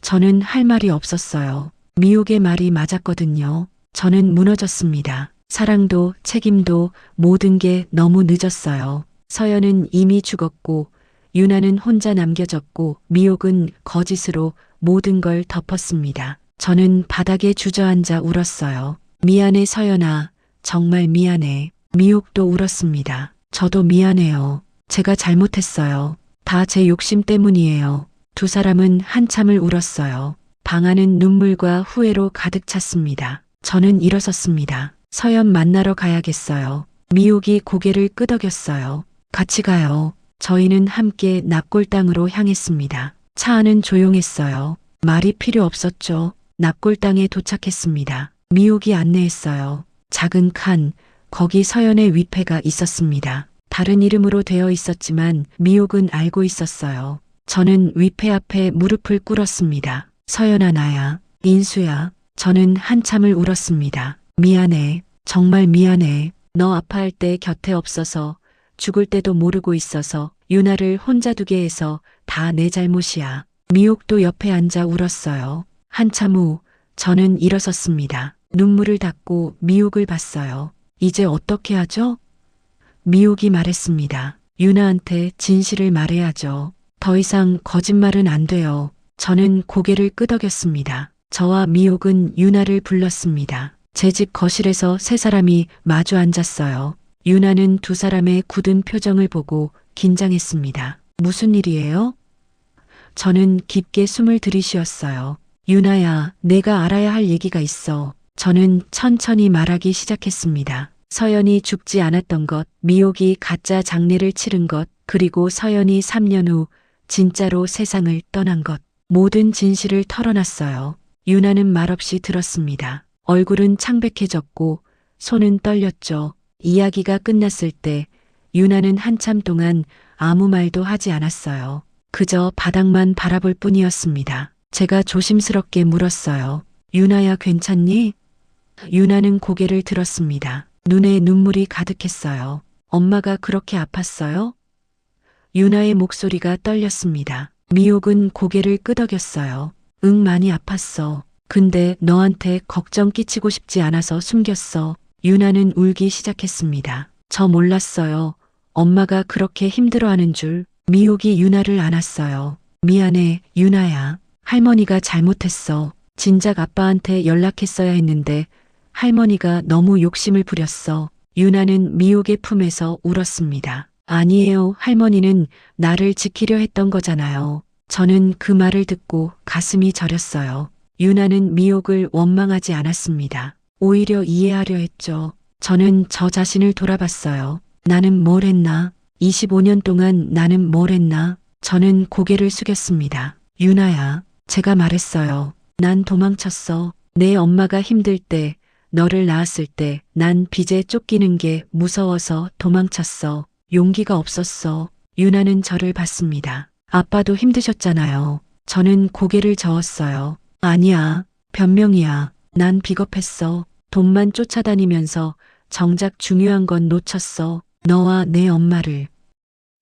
[SPEAKER 2] 저는 할 말이 없었어요. 미옥의 말이 맞았거든요. 저는 무너졌습니다. 사랑도 책임도 모든 게 너무 늦었어요. 서연은 이미 죽었고 유나는 혼자 남겨졌고 미옥은 거짓으로 모든 걸 덮었습니다. 저는 바닥에 주저앉아 울었어요. 미안해 서연아. 정말 미안해. 미옥도 울었습니다. 저도 미안해요. 제가 잘못했어요. 다 제 욕심 때문이에요. 두 사람은 한참을 울었어요. 방 안은 눈물과 후회로 가득 찼습니다. 저는 일어섰습니다. 서연 만나러 가야겠어요. 미옥이 고개를 끄덕였어요. 같이 가요. 저희는 함께 납골당으로 향했습니다. 차 안은 조용했어요. 말이 필요 없었죠. 납골당에 도착했습니다. 미옥이 안내했어요. 작은 칸, 거기 서연의 위패가 있었습니다. 다른 이름으로 되어 있었지만 미옥은 알고 있었어요. 저는 위패 앞에 무릎을 꿇었습니다. 서연아 나야. 인수야. 저는 한참을 울었습니다. 미안해. 정말 미안해. 너 아파할 때 곁에 없어서 죽을 때도 모르고 있어서 유나를 혼자 두게 해서 다 내 잘못이야. 미옥도 옆에 앉아 울었어요. 한참 후 저는 일어섰습니다. 눈물을 닦고 미옥을 봤어요. 이제 어떻게 하죠? 미옥이 말했습니다. 유나한테 진실을 말해야죠. 더 이상 거짓말은 안 돼요. 저는 고개를 끄덕였습니다. 저와 미옥은 유나를 불렀습니다. 제 집 거실에서 세 사람이 마주 앉았어요. 유나는 두 사람의 굳은 표정을 보고 긴장했습니다. 무슨 일이에요? 저는 깊게 숨을 들이쉬었어요. 유나야, 내가 알아야 할 얘기가 있어. 저는 천천히 말하기 시작했습니다. 서연이 죽지 않았던 것, 미옥이 가짜 장례를 치른 것, 그리고 서연이 3년 후 진짜로 세상을 떠난 것. 모든 진실을 털어놨어요. 유나는 말없이 들었습니다. 얼굴은 창백해졌고 손은 떨렸죠. 이야기가 끝났을 때 유나는 한참 동안 아무 말도 하지 않았어요. 그저 바닥만 바라볼 뿐이었습니다. 제가 조심스럽게 물었어요. 유나야, 괜찮니? 유나는 고개를 들었습니다. 눈에 눈물이 가득했어요. 엄마가 그렇게 아팠어요? 유나의 목소리가 떨렸습니다. 미옥은 고개를 끄덕였어요. 응, 많이 아팠어. 근데 너한테 걱정 끼치고 싶지 않아서 숨겼어. 유나는 울기 시작했습니다. 저 몰랐어요. 엄마가 그렇게 힘들어하는 줄. 미옥이 유나를 안았어요. 미안해, 유나야. 할머니가 잘못했어. 진작 아빠한테 연락했어야 했는데 할머니가 너무 욕심을 부렸어. 유나는 미옥의 품에서 울었습니다. 아니에요. 할머니는 나를 지키려 했던 거잖아요. 저는 그 말을 듣고 가슴이 저렸어요. 유나는 미옥을 원망하지 않았습니다. 오히려 이해하려 했죠. 저는 저 자신을 돌아봤어요. 나는 뭘 했나? 25년 동안 나는 뭘 했나? 저는 고개를 숙였습니다. 유나야, 제가 말했어요. 난 도망쳤어. 내 엄마가 힘들 때, 너를 낳았을 때 난 빚에 쫓기는 게 무서워서 도망쳤어. 용기가 없었어. 유나는 저를 봤습니다. 아빠도 힘드셨잖아요. 저는 고개를 저었어요. 아니야, 변명이야. 난 비겁했어. 돈만 쫓아다니면서 정작 중요한 건 놓쳤어. 너와 내 엄마를.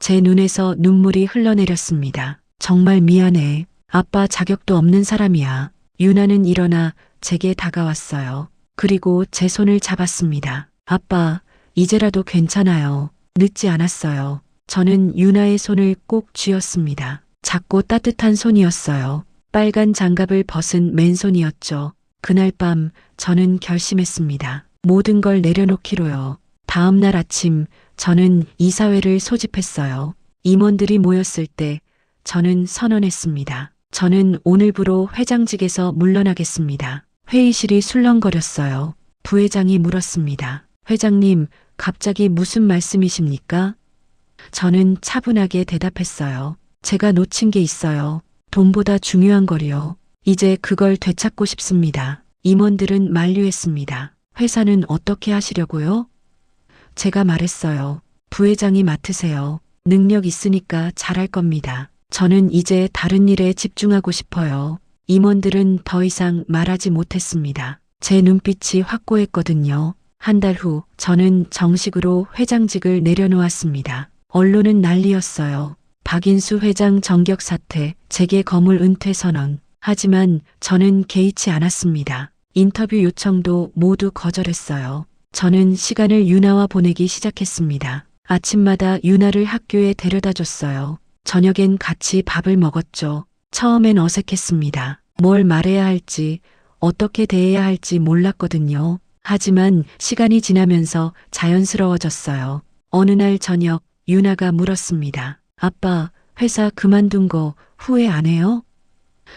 [SPEAKER 2] 제 눈에서 눈물이 흘러내렸습니다. 정말 미안해. 아빠 자격도 없는 사람이야. 유나는 일어나 제게 다가왔어요. 그리고 제 손을 잡았습니다. 아빠, 이제라도 괜찮아요. 늦지 않았어요. 저는 유나의 손을 꼭 쥐었습니다. 작고 따뜻한 손이었어요. 빨간 장갑을 벗은 맨손이었죠. 그날 밤 저는 결심했습니다. 모든 걸 내려놓기로요. 다음 날 아침 저는 이사회를 소집했어요. 임원들이 모였을 때 저는 선언했습니다. 저는 오늘부로 회장직에서 물러나겠습니다. 회의실이 술렁거렸어요. 부회장이 물었습니다. 회장님, 갑자기 무슨 말씀이십니까? 저는 차분하게 대답했어요. 제가 놓친 게 있어요. 돈보다 중요한 거리요. 이제 그걸 되찾고 싶습니다. 임원들은 만류했습니다. 회사는 어떻게 하시려고요? 제가 말했어요. 부회장이 맡으세요. 능력 있으니까 잘할 겁니다. 저는 이제 다른 일에 집중하고 싶어요. 임원들은 더 이상 말하지 못했습니다. 제 눈빛이 확고했거든요. 한 달 후 저는 정식으로 회장직을 내려놓았습니다. 언론은 난리였어요. 박인수 회장 정격 사퇴, 재계 거물 은퇴 선언. 하지만 저는 개의치 않았습니다. 인터뷰 요청도 모두 거절했어요. 저는 시간을 유나와 보내기 시작했습니다. 아침마다 유나를 학교에 데려다 줬어요. 저녁엔 같이 밥을 먹었죠. 처음엔 어색했습니다. 뭘 말해야 할지, 어떻게 대해야 할지 몰랐거든요. 하지만 시간이 지나면서 자연스러워졌어요. 어느 날 저녁 유나가 물었습니다. 아빠, 회사 그만둔 거 후회 안 해요?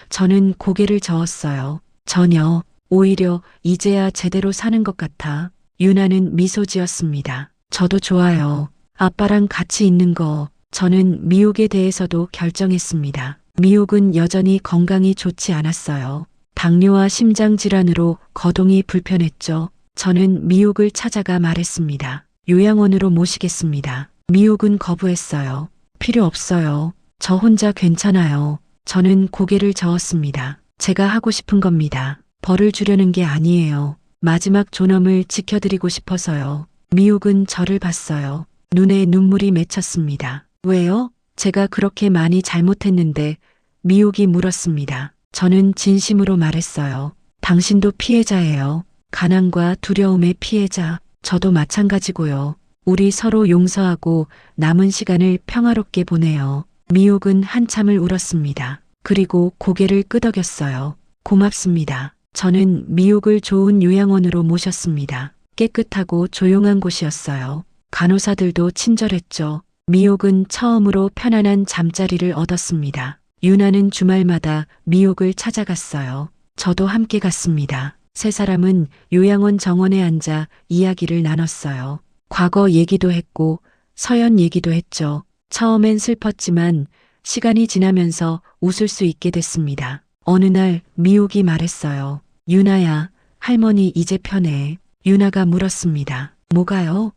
[SPEAKER 2] 저는 고개를 저었어요. 전혀. 오히려 이제야 제대로 사는 것 같아. 유나는 미소 지었습니다. 저도 좋아요. 아빠랑 같이 있는 거. 저는 미옥에 대해서도 결정했습니다. 미옥은 여전히 건강이 좋지 않았어요. 당뇨와 심장 질환으로 거동이 불편했죠. 저는 미옥을 찾아가 말했습니다. 요양원으로 모시겠습니다. 미옥은 거부했어요. 필요 없어요. 저 혼자 괜찮아요. 저는 고개를 저었습니다. 제가 하고 싶은 겁니다. 벌을 주려는 게 아니에요. 마지막 존엄을 지켜드리고 싶어서요. 미옥은 저를 봤어요. 눈에 눈물이 맺혔습니다. 왜요? 제가 그렇게 많이 잘못했는데 미옥이 물었습니다. 저는 진심으로 말했어요. 당신도 피해자예요. 가난과 두려움의 피해자. 저도 마찬가지고요. 우리 서로 용서하고 남은 시간을 평화롭게 보내요. 미옥은 한참을 울었습니다. 그리고 고개를 끄덕였어요. 고맙습니다. 저는 미옥을 좋은 요양원으로 모셨습니다. 깨끗하고 조용한 곳이었어요. 간호사들도 친절했죠. 미옥은 처음으로 편안한 잠자리를 얻었습니다. 유나는 주말마다 미옥을 찾아갔어요. 저도 함께 갔습니다. 세 사람은 요양원 정원에 앉아 이야기를 나눴어요. 과거 얘기도 했고 서연 얘기도 했죠. 처음엔 슬펐지만 시간이 지나면서 웃을 수 있게 됐습니다. 어느 날 미옥이 말했어요. 유나야, 할머니 이제 편해. 유나가 물었습니다. 뭐가요?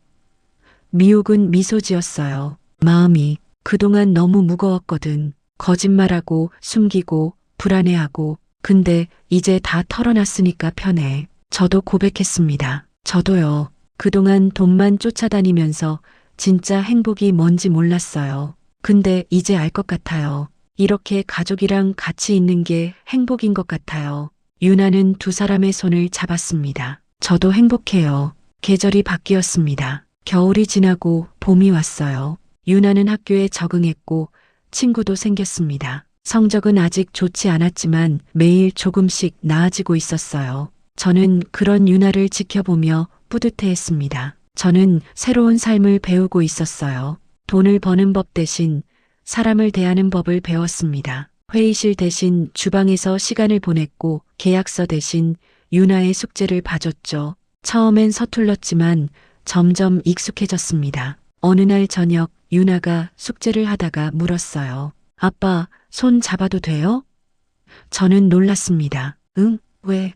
[SPEAKER 2] 미옥은 미소 지었어요. 마음이 그동안 너무 무거웠거든. 거짓말하고 숨기고 불안해하고. 근데 이제 다 털어놨으니까 편해. 저도 고백했습니다. 저도요. 그동안 돈만 쫓아다니면서 진짜 행복이 뭔지 몰랐어요. 근데 이제 알 것 같아요. 이렇게 가족이랑 같이 있는 게 행복인 것 같아요. 유나는 두 사람의 손을 잡았습니다. 저도 행복해요. 계절이 바뀌었습니다. 겨울이 지나고 봄이 왔어요. 유나는 학교에 적응했고 친구도 생겼습니다. 성적은 아직 좋지 않았지만 매일 조금씩 나아지고 있었어요. 저는 그런 유나를 지켜보며 뿌듯해했습니다. 저는 새로운 삶을 배우고 있었어요. 돈을 버는 법 대신 사람을 대하는 법을 배웠습니다. 회의실 대신 주방에서 시간을 보냈고 계약서 대신 유나의 숙제를 봐줬죠. 처음엔 서툴렀지만 점점 익숙해졌습니다. 어느 날 저녁 유나가 숙제를 하다가 물었어요. 아빠, 손 잡아도 돼요? 저는 놀랐습니다. 응? 왜?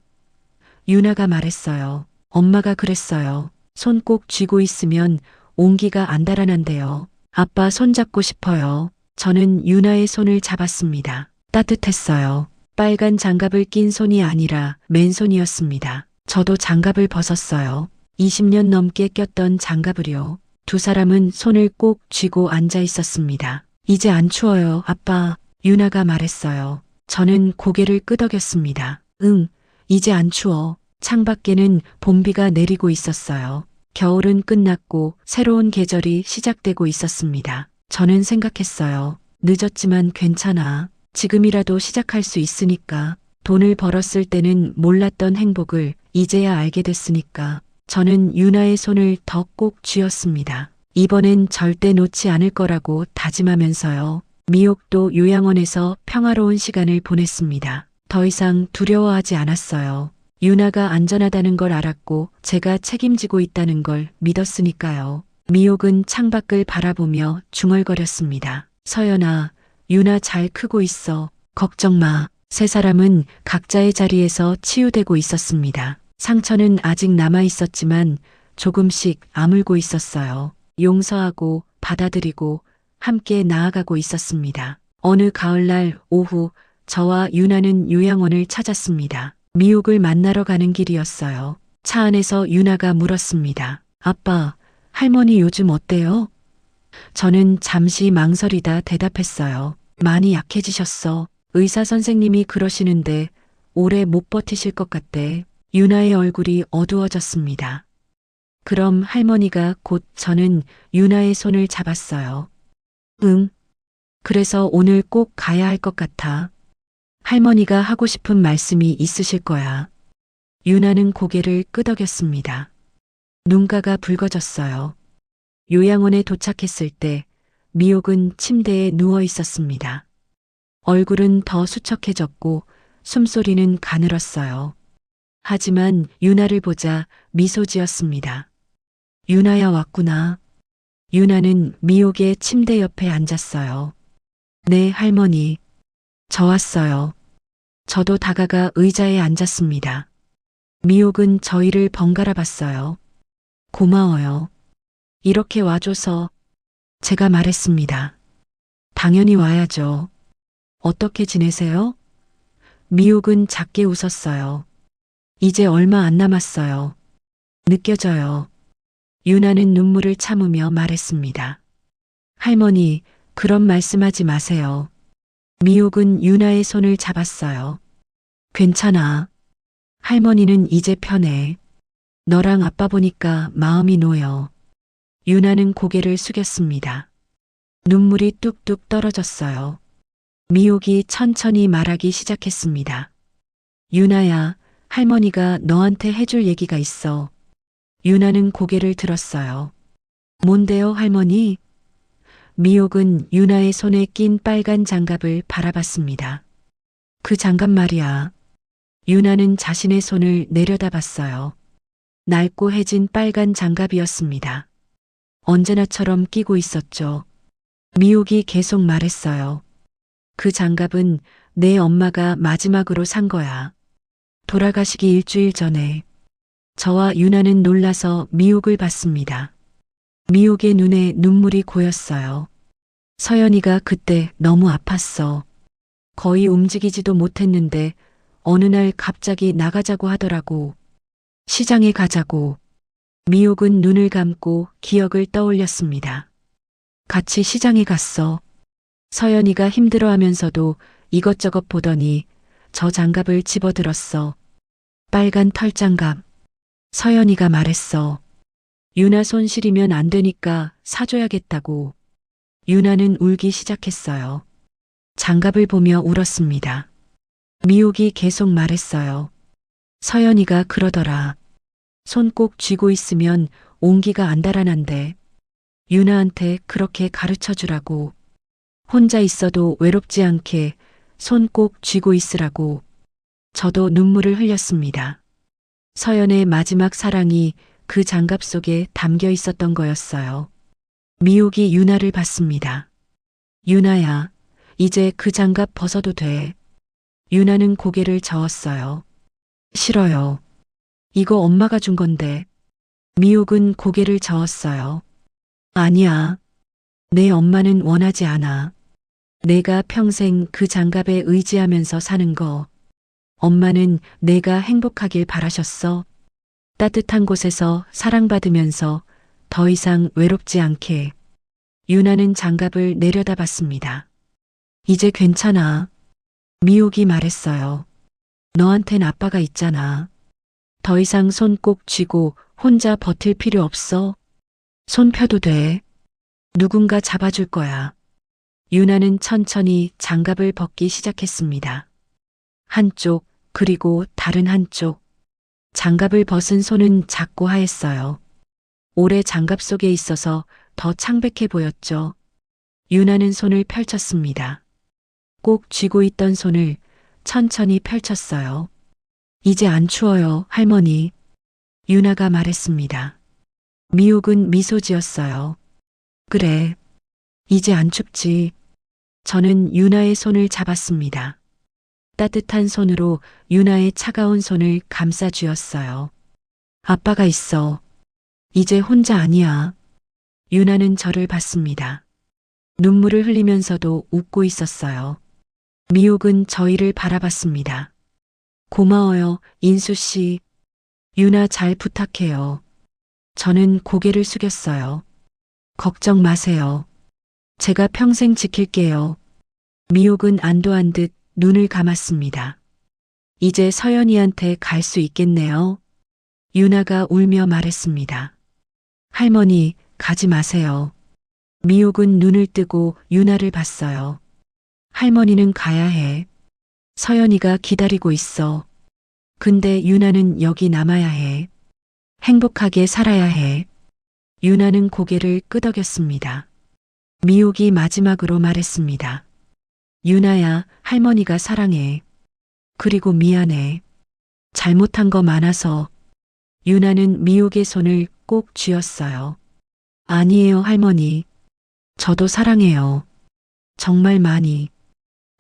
[SPEAKER 2] 유나가 말했어요. 엄마가 그랬어요. 손 꼭 쥐고 있으면 온기가 안 달아난대요. 아빠 손 잡고 싶어요. 저는 유나의 손을 잡았습니다. 따뜻했어요. 빨간 장갑을 낀 손이 아니라 맨손이었습니다. 저도 장갑을 벗었어요. 20년 넘게 꼈던 장갑을요. 두 사람은 손을 꼭 쥐고 앉아 있었습니다. 이제 안 추워요, 아빠. 유나가 말했어요. 저는 고개를 끄덕였습니다. 응, 이제 안 추워. 창밖에는 봄비가 내리고 있었어요. 겨울은 끝났고 새로운 계절이 시작되고 있었습니다. 저는 생각했어요. 늦었지만 괜찮아. 지금이라도 시작할 수 있으니까. 돈을 벌었을 때는 몰랐던 행복을 이제야 알게 됐으니까. 저는 유나의 손을 더 꼭 쥐었습니다. 이번엔 절대 놓지 않을 거라고 다짐하면서요. 미옥도 요양원에서 평화로운 시간을 보냈습니다. 더 이상 두려워하지 않았어요. 유나가 안전하다는 걸 알았고 제가 책임지고 있다는 걸 믿었으니까요. 미옥은 창밖을 바라보며 중얼거렸습니다. 서연아, 유나 잘 크고 있어. 걱정 마. 세 사람은 각자의 자리에서 치유되고 있었습니다. 상처는 아직 남아 있었지만 조금씩 아물고 있었어요. 용서하고 받아들이고 함께 나아가고 있었습니다. 어느 가을날 오후 저와 유나는 요양원을 찾았습니다. 미옥을 만나러 가는 길이었어요. 차 안에서 유나가 물었습니다. 아빠, 할머니 요즘 어때요? 저는 잠시 망설이다 대답했어요. 많이 약해지셨어. 의사 선생님이 그러시는데 오래 못 버티실 것 같대. 유나의 얼굴이 어두워졌습니다. 그럼 할머니가 곧 저는 유나의 손을 잡았어요. 응. 그래서 오늘 꼭 가야 할 것 같아. 할머니가 하고 싶은 말씀이 있으실 거야. 유나는 고개를 끄덕였습니다. 눈가가 붉어졌어요. 요양원에 도착했을 때 미옥은 침대에 누워 있었습니다. 얼굴은 더 수척해졌고 숨소리는 가늘었어요. 하지만 유나를 보자 미소 지었습니다. 유나야 왔구나. 유나는 미옥의 침대 옆에 앉았어요. 네, 할머니. 저 왔어요. 저도 다가가 의자에 앉았습니다. 미옥은 저희를 번갈아 봤어요. 고마워요. 이렇게 와줘서. 제가 말했습니다. 당연히 와야죠. 어떻게 지내세요? 미옥은 작게 웃었어요. 이제 얼마 안 남았어요. 느껴져요. 유나는 눈물을 참으며 말했습니다. 할머니, 그런 말씀하지 마세요. 미옥은 유나의 손을 잡았어요. 괜찮아. 할머니는 이제 편해. 너랑 아빠 보니까 마음이 놓여. 유나는 고개를 숙였습니다. 눈물이 뚝뚝 떨어졌어요. 미옥이 천천히 말하기 시작했습니다. 유나야, 할머니가 너한테 해줄 얘기가 있어. 유나는 고개를 들었어요. 뭔데요, 할머니? 미옥은 유나의 손에 낀 빨간 장갑을 바라봤습니다. 그 장갑 말이야. 유나는 자신의 손을 내려다봤어요. 낡고 해진 빨간 장갑이었습니다. 언제나처럼 끼고 있었죠. 미옥이 계속 말했어요. 그 장갑은 내 엄마가 마지막으로 산 거야. 돌아가시기 일주일 전에. 저와 유나는 놀라서 미옥을 봤습니다. 미옥의 눈에 눈물이 고였어요. 서연이가 그때 너무 아팠어. 거의 움직이지도 못했는데 어느 날 갑자기 나가자고 하더라고. 시장에 가자고. 미옥은 눈을 감고 기억을 떠올렸습니다. 같이 시장에 갔어. 서연이가 힘들어하면서도 이것저것 보더니 저 장갑을 집어들었어. 빨간 털장갑. 서연이가 말했어. 유나 손 시리면 안 되니까 사줘야겠다고. 유나는 울기 시작했어요. 장갑을 보며 울었습니다. 미옥이 계속 말했어요. 서연이가 그러더라. 손 꼭 쥐고 있으면 온기가 안 달아난대. 유나한테 그렇게 가르쳐 주라고. 혼자 있어도 외롭지 않게 손 꼭 쥐고 있으라고. 저도 눈물을 흘렸습니다. 서연의 마지막 사랑이 그 장갑 속에 담겨 있었던 거였어요. 미옥이 유나를 봤습니다. 유나야, 이제 그 장갑 벗어도 돼. 유나는 고개를 저었어요. 싫어요. 이거 엄마가 준 건데. 미옥은 고개를 저었어요. 아니야. 내 엄마는 원하지 않아. 내가 평생 그 장갑에 의지하면서 사는 거. 엄마는 내가 행복하길 바라셨어. 따뜻한 곳에서 사랑받으면서 더 이상 외롭지 않게. 유나는 장갑을 내려다봤습니다. 이제 괜찮아. 미옥이 말했어요. 너한텐 아빠가 있잖아. 더 이상 손 꼭 쥐고 혼자 버틸 필요 없어. 손 펴도 돼. 누군가 잡아줄 거야. 유나는 천천히 장갑을 벗기 시작했습니다. 한쪽, 그리고 다른 한쪽. 장갑을 벗은 손은 작고 하였어요. 오래 장갑 속에 있어서 더 창백해 보였죠. 유나는 손을 펼쳤습니다. 꼭 쥐고 있던 손을 천천히 펼쳤어요. 이제 안 추워요, 할머니. 유나가 말했습니다. 미옥은 미소 지었어요. 그래. 이제 안 춥지. 저는 유나의 손을 잡았습니다. 따뜻한 손으로 유나의 차가운 손을 감싸 쥐었어요. 아빠가 있어. 이제 혼자 아니야. 유나는 저를 봤습니다. 눈물을 흘리면서도 웃고 있었어요. 미옥은 저희를 바라봤습니다. 고마워요, 인수 씨. 유나 잘 부탁해요. 저는 고개를 숙였어요. 걱정 마세요. 제가 평생 지킬게요. 미옥은 안도한 듯 눈을 감았습니다. 이제 서연이한테 갈 수 있겠네요. 유나가 울며 말했습니다. 할머니, 가지 마세요. 미옥은 눈을 뜨고 유나를 봤어요. 할머니는 가야 해. 서연이가 기다리고 있어. 근데 유나는 여기 남아야 해. 행복하게 살아야 해. 유나는 고개를 끄덕였습니다. 미옥이 마지막으로 말했습니다. 유나야, 할머니가 사랑해. 그리고 미안해. 잘못한 거 많아서. 유나는 미옥의 손을 꼭 쥐었어요. 아니에요, 할머니. 저도 사랑해요. 정말 많이.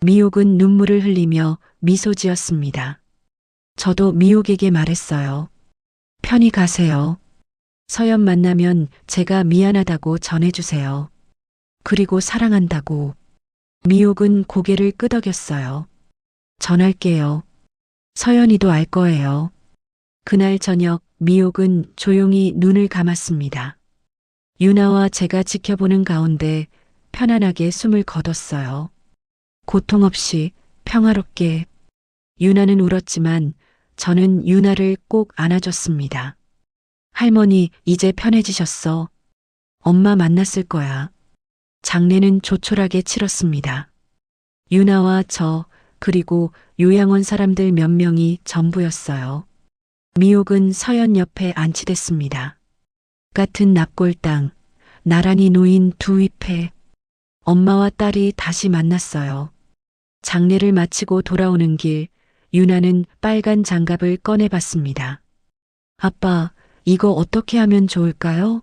[SPEAKER 2] 미옥은 눈물을 흘리며 미소 지었습니다. 저도 미옥에게 말했어요. 편히 가세요. 서연 만나면 제가 미안하다고 전해주세요. 그리고 사랑한다고. 미옥은 고개를 끄덕였어요. 전할게요. 서연이도 알 거예요. 그날 저녁 미옥은 조용히 눈을 감았습니다. 유나와 제가 지켜보는 가운데 편안하게 숨을 거뒀어요. 고통 없이 평화롭게. 유나는 울었지만 저는 유나를 꼭 안아줬습니다. 할머니, 이제 편해지셨어. 엄마 만났을 거야. 장례는 조촐하게 치렀습니다. 유나와 저, 그리고 요양원 사람들 몇 명이 전부였어요. 미옥은 서연 옆에 안치됐습니다. 같은 납골당, 나란히 놓인 두 잎에 엄마와 딸이 다시 만났어요. 장례를 마치고 돌아오는 길, 유나는 빨간 장갑을 꺼내봤습니다. 아빠, 이거 어떻게 하면 좋을까요?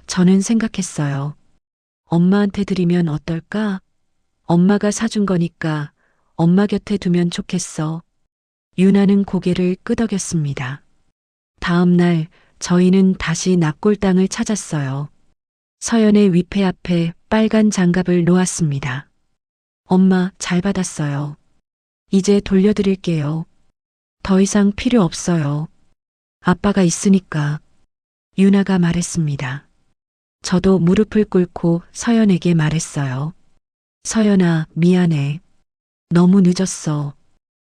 [SPEAKER 2] 저는 생각했어요. 엄마한테 드리면 어떨까? 엄마가 사준 거니까 엄마 곁에 두면 좋겠어. 유나는 고개를 끄덕였습니다. 다음 날 저희는 다시 납골당을 찾았어요. 서연의 위패 앞에 빨간 장갑을 놓았습니다. 엄마, 잘 받았어요. 이제 돌려드릴게요. 더 이상 필요 없어요. 아빠가 있으니까. 유나가 말했습니다. 저도 무릎을 꿇고 서연에게 말했어요. 서연아, 미안해. 너무 늦었어.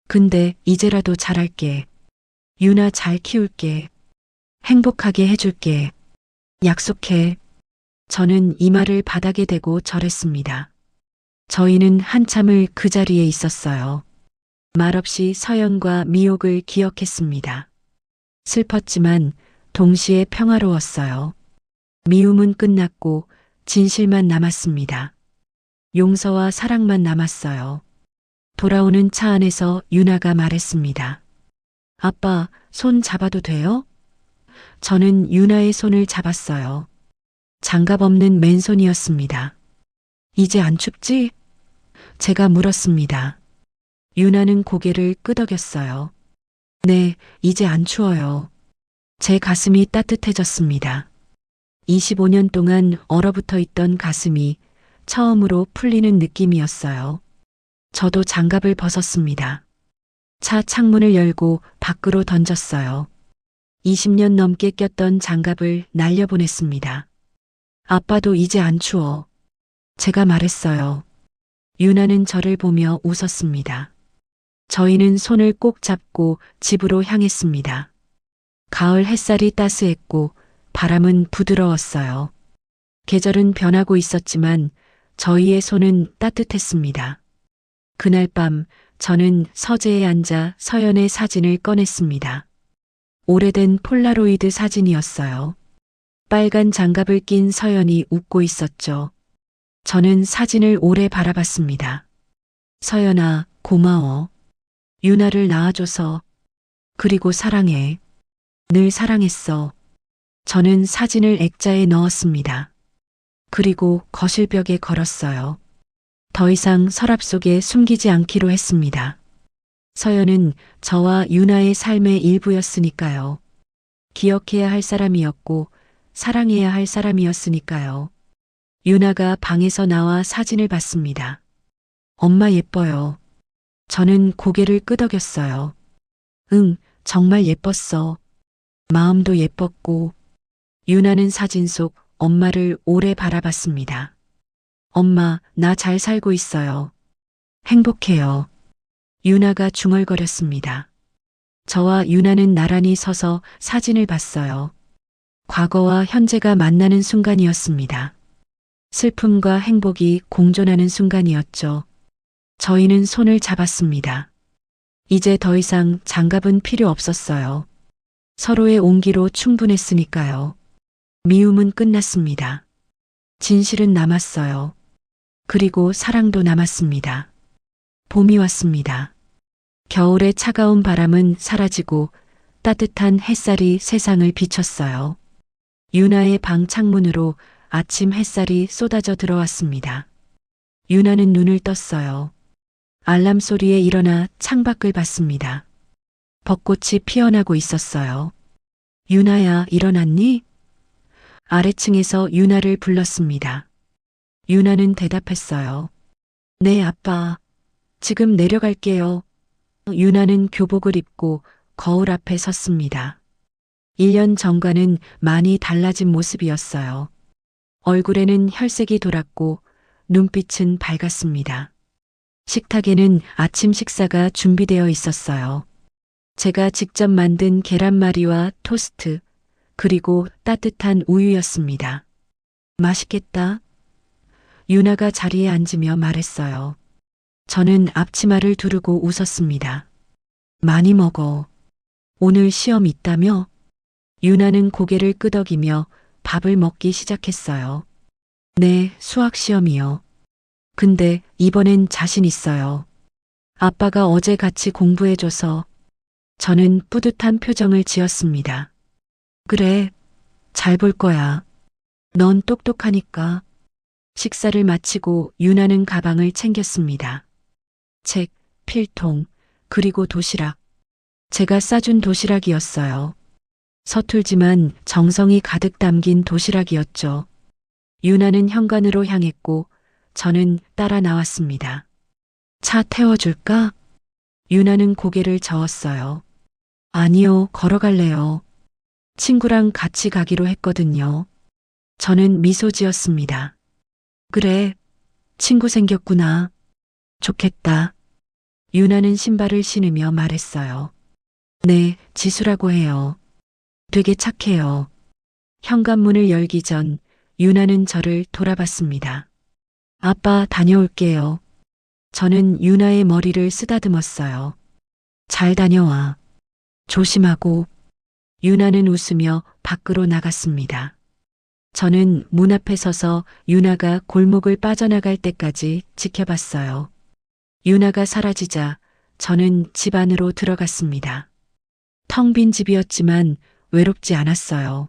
[SPEAKER 2] 근데 이제라도 잘할게. 유나 잘 키울게. 행복하게 해줄게. 약속해. 저는 이마를 바닥에 대고 절했습니다. 저희는 한참을 그 자리에 있었어요. 말없이 서연과 미옥을 기억했습니다. 슬펐지만 동시에 평화로웠어요. 미움은 끝났고 진실만 남았습니다. 용서와 사랑만 남았어요. 돌아오는 차 안에서 유나가 말했습니다. 아빠, 손 잡아도 돼요? 저는 유나의 손을 잡았어요. 장갑 없는 맨손이었습니다. 이제 안 춥지? 제가 물었습니다. 유나는 고개를 끄덕였어요. 네, 이제 안 추워요. 제 가슴이 따뜻해졌습니다. 25년 동안 얼어붙어 있던 가슴이 처음으로 풀리는 느낌이었어요. 저도 장갑을 벗었습니다. 차 창문을 열고 밖으로 던졌어요. 20년 넘게 꼈던 장갑을 날려보냈습니다. 아빠도 이제 안 추워. 제가 말했어요. 유나는 저를 보며 웃었습니다. 저희는 손을 꼭 잡고 집으로 향했습니다. 가을 햇살이 따스했고 바람은 부드러웠어요. 계절은 변하고 있었지만 저희의 손은 따뜻했습니다. 그날 밤 저는 서재에 앉아 서연의 사진을 꺼냈습니다. 오래된 폴라로이드 사진이었어요. 빨간 장갑을 낀 서연이 웃고 있었죠. 저는 사진을 오래 바라봤습니다. 서연아, 고마워. 유나를 낳아줘서. 그리고 사랑해. 늘 사랑했어. 저는 사진을 액자에 넣었습니다. 그리고 거실벽에 걸었어요. 더 이상 서랍 속에 숨기지 않기로 했습니다. 서연은 저와 유나의 삶의 일부였으니까요. 기억해야 할 사람이었고 사랑해야 할 사람이었으니까요. 유나가 방에서 나와 사진을 봤습니다. 엄마 예뻐요. 저는 고개를 끄덕였어요. 응, 정말 예뻤어. 마음도 예뻤고. 유나는 사진 속 엄마를 오래 바라봤습니다. 엄마, 나 잘 살고 있어요. 행복해요. 유나가 중얼거렸습니다. 저와 유나는 나란히 서서 사진을 봤어요. 과거와 현재가 만나는 순간이었습니다. 슬픔과 행복이 공존하는 순간이었죠. 저희는 손을 잡았습니다. 이제 더 이상 장갑은 필요 없었어요. 서로의 온기로 충분했으니까요. 미움은 끝났습니다. 진실은 남았어요. 그리고 사랑도 남았습니다. 봄이 왔습니다. 겨울의 차가운 바람은 사라지고 따뜻한 햇살이 세상을 비췄어요. 유나의 방 창문으로 아침 햇살이 쏟아져 들어왔습니다. 유나는 눈을 떴어요. 알람 소리에 일어나 창밖을 봤습니다. 벚꽃이 피어나고 있었어요. 유나야, 일어났니? 아래층에서 유나를 불렀습니다. 유나는 대답했어요. 네, 아빠. 지금 내려갈게요. 유나는 교복을 입고 거울 앞에 섰습니다. 1년 전과는 많이 달라진 모습이었어요. 얼굴에는 혈색이 돌았고 눈빛은 밝았습니다. 식탁에는 아침 식사가 준비되어 있었어요. 제가 직접 만든 계란말이와 토스트, 그리고 따뜻한 우유였습니다. 맛있겠다. 유나가 자리에 앉으며 말했어요. 저는 앞치마를 두르고 웃었습니다. 많이 먹어. 오늘 시험 있다며? 유나는 고개를 끄덕이며 밥을 먹기 시작했어요. 네, 수학 시험이요. 근데 이번엔 자신 있어요. 아빠가 어제 같이 공부해줘서 저는 뿌듯한 표정을 지었습니다. 그래, 잘 볼 거야. 넌 똑똑하니까. 식사를 마치고 유나는 가방을 챙겼습니다. 책, 필통, 그리고 도시락. 제가 싸준 도시락이었어요. 서툴지만 정성이 가득 담긴 도시락이었죠. 유나는 현관으로 향했고 저는 따라 나왔습니다. 차 태워줄까? 유나는 고개를 저었어요. 아니요, 걸어갈래요. 친구랑 같이 가기로 했거든요. 저는 미소 지었습니다. 그래, 친구 생겼구나. 좋겠다. 유나는 신발을 신으며 말했어요. 네, 지수라고 해요. 되게 착해요. 현관문을 열기 전 유나는 저를 돌아봤습니다. 아빠 다녀올게요. 저는 유나의 머리를 쓰다듬었어요. 잘 다녀와. 조심하고. 유나는 웃으며 밖으로 나갔습니다. 저는 문 앞에 서서 유나가 골목을 빠져나갈 때까지 지켜봤어요. 유나가 사라지자 저는 집 안으로 들어갔습니다. 텅 빈 집이었지만 외롭지 않았어요.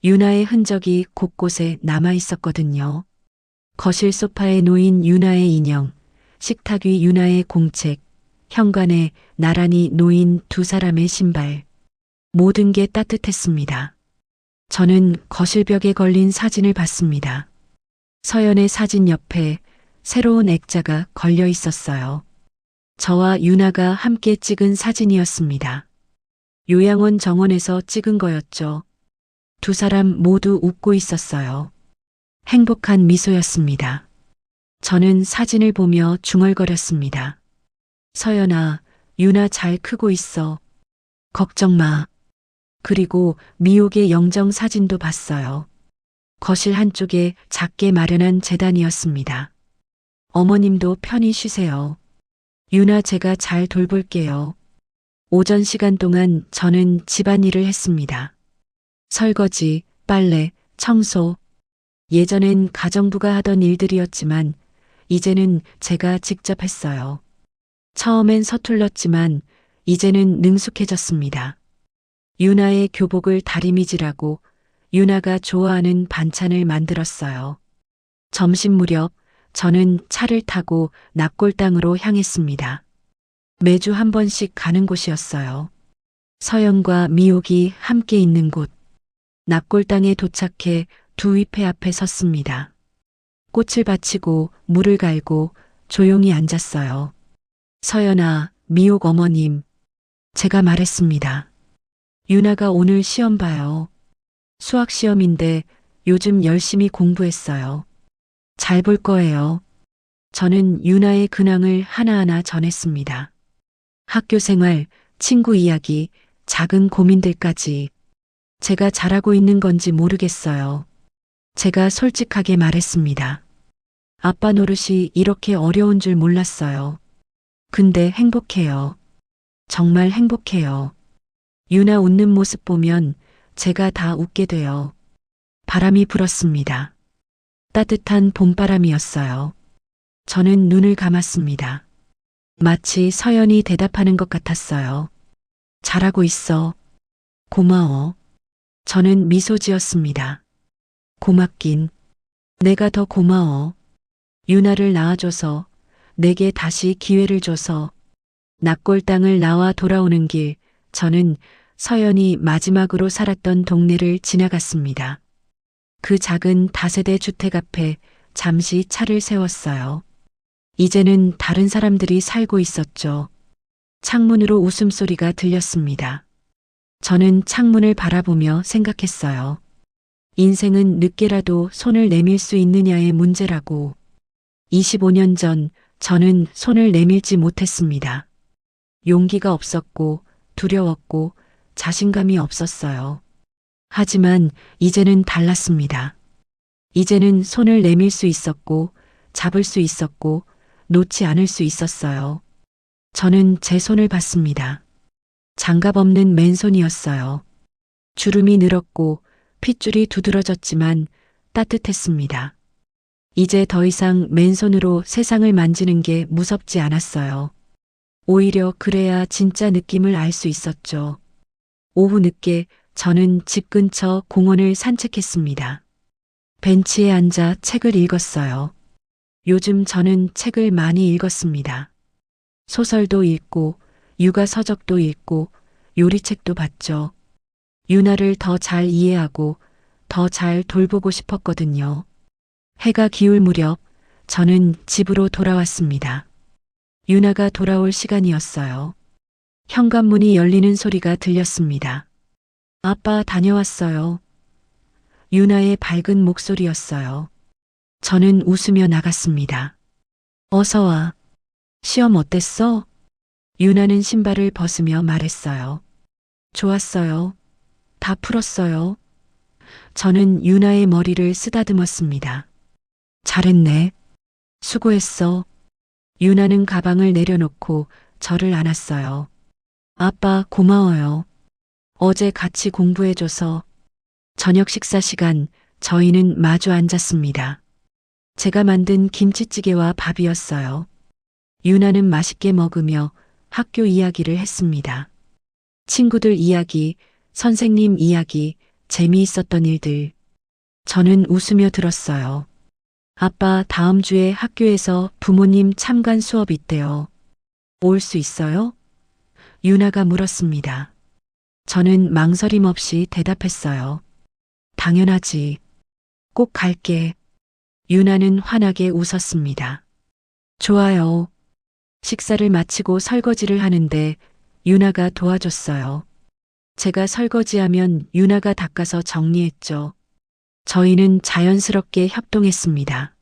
[SPEAKER 2] 유나의 흔적이 곳곳에 남아 있었거든요. 거실 소파에 놓인 유나의 인형, 식탁 위 유나의 공책, 현관에 나란히 놓인 두 사람의 신발. 모든 게 따뜻했습니다. 저는 거실벽에 걸린 사진을 봤습니다. 서연의 사진 옆에 새로운 액자가 걸려 있었어요. 저와 유나가 함께 찍은 사진이었습니다. 요양원 정원에서 찍은 거였죠. 두 사람 모두 웃고 있었어요. 행복한 미소였습니다. 저는 사진을 보며 중얼거렸습니다. 서연아, 유나 잘 크고 있어. 걱정 마. 그리고 미옥의 영정 사진도 봤어요. 거실 한쪽에 작게 마련한 재단이었습니다. 어머님도 편히 쉬세요. 유나 제가 잘 돌볼게요. 오전 시간 동안 저는 집안일을 했습니다. 설거지, 빨래, 청소. 예전엔 가정부가 하던 일들이었지만 이제는 제가 직접 했어요. 처음엔 서툴렀지만 이제는 능숙해졌습니다. 유나의 교복을 다리미질하고 유나가 좋아하는 반찬을 만들었어요. 점심 무렵 저는 차를 타고 납골당으로 향했습니다. 매주 한 번씩 가는 곳이었어요. 서연과 미옥이 함께 있는 곳. 납골당에 도착해 두 위패 앞에 섰습니다. 꽃을 바치고 물을 갈고 조용히 앉았어요. 서연아, 미옥 어머님. 제가 말했습니다. 유나가 오늘 시험 봐요. 수학 시험인데 요즘 열심히 공부했어요. 잘 볼 거예요. 저는 유나의 근황을 하나하나 전했습니다. 학교 생활, 친구 이야기, 작은 고민들까지. 제가 잘하고 있는 건지 모르겠어요. 제가 솔직하게 말했습니다. 아빠 노릇이 이렇게 어려운 줄 몰랐어요. 근데 행복해요. 정말 행복해요. 유나 웃는 모습 보면 제가 다 웃게 돼요. 바람이 불었습니다. 따뜻한 봄바람이었어요. 저는 눈을 감았습니다. 마치 서연이 대답하는 것 같았어요. 잘하고 있어. 고마워. 저는 미소 지었습니다. 고맙긴. 내가 더 고마워. 유나를 낳아줘서, 내게 다시 기회를 줘서. 납골당을 나와 돌아오는 길, 저는 서연이 마지막으로 살았던 동네를 지나갔습니다. 그 작은 다세대 주택 앞에 잠시 차를 세웠어요. 이제는 다른 사람들이 살고 있었죠. 창문으로 웃음소리가 들렸습니다. 저는 창문을 바라보며 생각했어요. 인생은 늦게라도 손을 내밀 수 있느냐의 문제라고. 25년 전 저는 손을 내밀지 못했습니다. 용기가 없었고 두려웠고 자신감이 없었어요. 하지만 이제는 달랐습니다. 이제는 손을 내밀 수 있었고 잡을 수 있었고 놓지 않을 수 있었어요. 저는 제 손을 봤습니다. 장갑 없는 맨손이었어요. 주름이 늘었고 핏줄이 두드러졌지만 따뜻했습니다. 이제 더 이상 맨손으로 세상을 만지는 게 무섭지 않았어요. 오히려 그래야 진짜 느낌을 알 수 있었죠. 오후 늦게 저는 집 근처 공원을 산책했습니다. 벤치에 앉아 책을 읽었어요. 요즘 저는 책을 많이 읽었습니다. 소설도 읽고 육아 서적도 읽고 요리책도 봤죠. 유나를 더 잘 이해하고 더 잘 돌보고 싶었거든요. 해가 기울 무렵 저는 집으로 돌아왔습니다. 유나가 돌아올 시간이었어요. 현관문이 열리는 소리가 들렸습니다. 아빠 다녀왔어요. 유나의 밝은 목소리였어요. 저는 웃으며 나갔습니다. 어서 와. 시험 어땠어? 유나는 신발을 벗으며 말했어요. 좋았어요. 다 풀었어요. 저는 유나의 머리를 쓰다듬었습니다. 잘했네. 수고했어. 유나는 가방을 내려놓고 저를 안았어요. 아빠 고마워요. 어제 같이 공부해줘서. 저녁 식사 시간 저희는 마주 앉았습니다. 제가 만든 김치찌개와 밥이었어요. 유나는 맛있게 먹으며 학교 이야기를 했습니다. 친구들 이야기, 선생님 이야기, 재미있었던 일들. 저는 웃으며 들었어요. 아빠 다음 주에 학교에서 부모님 참관 수업 있대요. 올 수 있어요? 유나가 물었습니다. 저는 망설임 없이 대답했어요. 당연하지. 꼭 갈게. 유나는 환하게 웃었습니다. 좋아요. 식사를 마치고 설거지를 하는데 유나가 도와줬어요. 제가 설거지하면 유나가 닦아서 정리했죠. 저희는 자연스럽게 협동했습니다.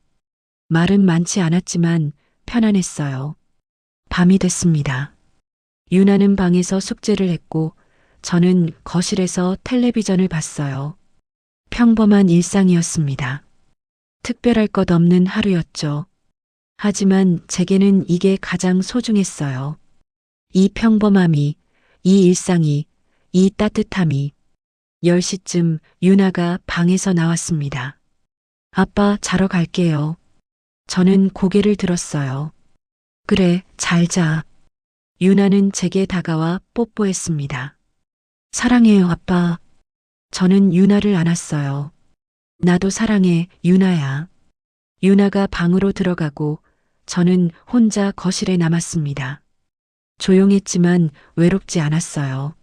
[SPEAKER 2] 말은 많지 않았지만 편안했어요. 밤이 됐습니다. 유나는 방에서 숙제를 했고 저는 거실에서 텔레비전을 봤어요. 평범한 일상이었습니다. 특별할 것 없는 하루였죠. 하지만 제게는 이게 가장 소중했어요. 이 평범함이, 이 일상이, 이 따뜻함이. 10시쯤 유나가 방에서 나왔습니다. 아빠 자러 갈게요. 저는 고개를 들었어요. 그래, 잘 자. 유나는 제게 다가와 뽀뽀했습니다. 사랑해요, 아빠. 저는 유나를 안았어요. 나도 사랑해, 유나야. 유나가 방으로 들어가고 저는 혼자 거실에 남았습니다. 조용했지만 외롭지 않았어요.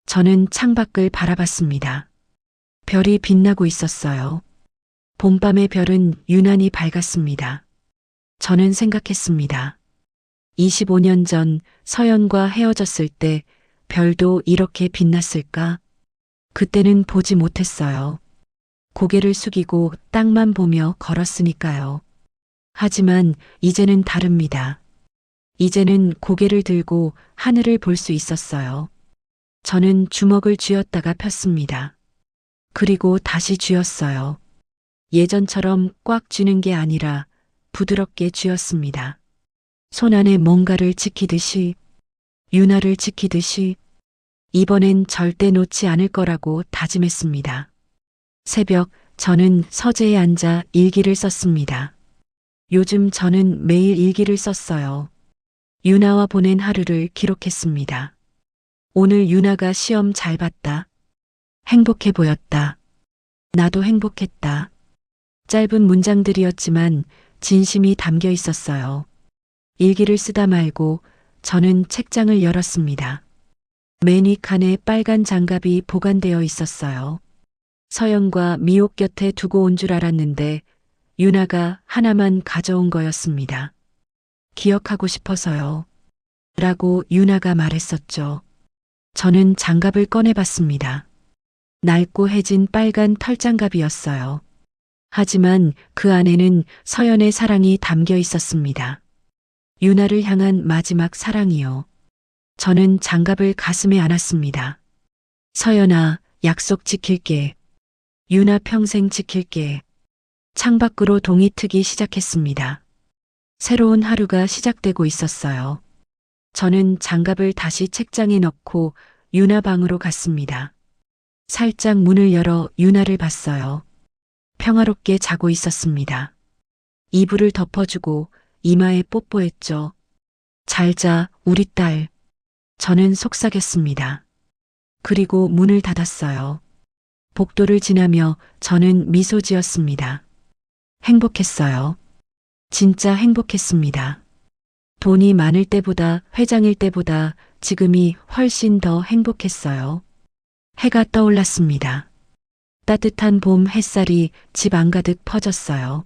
[SPEAKER 2] 저는 창밖을 바라봤습니다. 별이 빛나고 있었어요. 봄밤의 별은 유난히 밝았습니다. 저는 생각했습니다. 25년 전 서연과 헤어졌을 때 별도 이렇게 빛났을까? 그때는 보지 못했어요. 고개를 숙이고 땅만 보며 걸었으니까요. 하지만 이제는 다릅니다. 이제는 고개를 들고 하늘을 볼 수 있었어요. 저는 주먹을 쥐었다가 폈습니다. 그리고 다시 쥐었어요. 예전처럼 꽉 쥐는 게 아니라 부드럽게 쥐었습니다. 손 안에 뭔가를 지키듯이, 유나를 지키듯이. 이번엔 절대 놓지 않을 거라고 다짐했습니다. 새벽 저는 서재에 앉아 일기를 썼습니다. 요즘 저는 매일 일기를 썼어요. 유나와 보낸 하루를 기록했습니다. 오늘 유나가 시험 잘 봤다. 행복해 보였다. 나도 행복했다. 짧은 문장들이었지만 진심이 담겨 있었어요. 일기를 쓰다 말고 저는 책장을 열었습니다. 맨 윗칸에 빨간 장갑이 보관되어 있었어요. 서연과 미옥 곁에 두고 온 줄 알았는데 유나가 하나만 가져온 거였습니다. 기억하고 싶어서요. 라고 유나가 말했었죠. 저는 장갑을 꺼내봤습니다. 낡고 해진 빨간 털장갑이었어요. 하지만 그 안에는 서연의 사랑이 담겨 있었습니다. 유나를 향한 마지막 사랑이요. 저는 장갑을 가슴에 안았습니다. 서연아, 약속 지킬게. 유나 평생 지킬게. 창밖으로 동이 트기 시작했습니다. 새로운 하루가 시작되고 있었어요. 저는 장갑을 다시 책장에 넣고 유나 방으로 갔습니다. 살짝 문을 열어 유나를 봤어요. 평화롭게 자고 있었습니다. 이불을 덮어주고 이마에 뽀뽀했죠. 잘 자, 우리 딸. 저는 속삭였습니다. 그리고 문을 닫았어요. 복도를 지나며 저는 미소 지었습니다. 행복했어요. 진짜 행복했습니다. 돈이 많을 때보다 회장일 때보다 지금이 훨씬 더 행복했어요. 해가 떠올랐습니다. 따뜻한 봄 햇살이 집 안가득 퍼졌어요.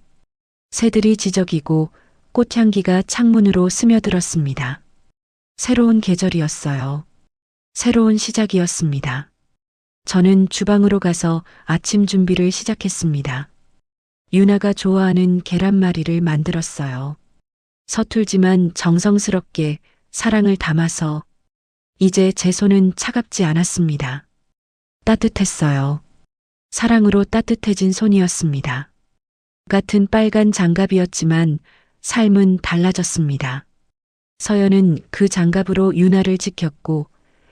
[SPEAKER 2] 새들이 지저귀고 꽃향기가 창문으로 스며들었습니다. 새로운 계절이었어요. 새로운 시작이었습니다. 저는 주방으로 가서 아침 준비를 시작했습니다. 유나가 좋아하는 계란말이를 만들었어요. 서툴지만 정성스럽게 사랑을 담아서 이제 제 손은 차갑지 않았습니다. 따뜻했어요. 사랑으로 따뜻해진 손이었습니다. 같은 빨간 장갑이었지만 삶은 달라졌습니다. 서연은 그 장갑으로 유나를 지켰고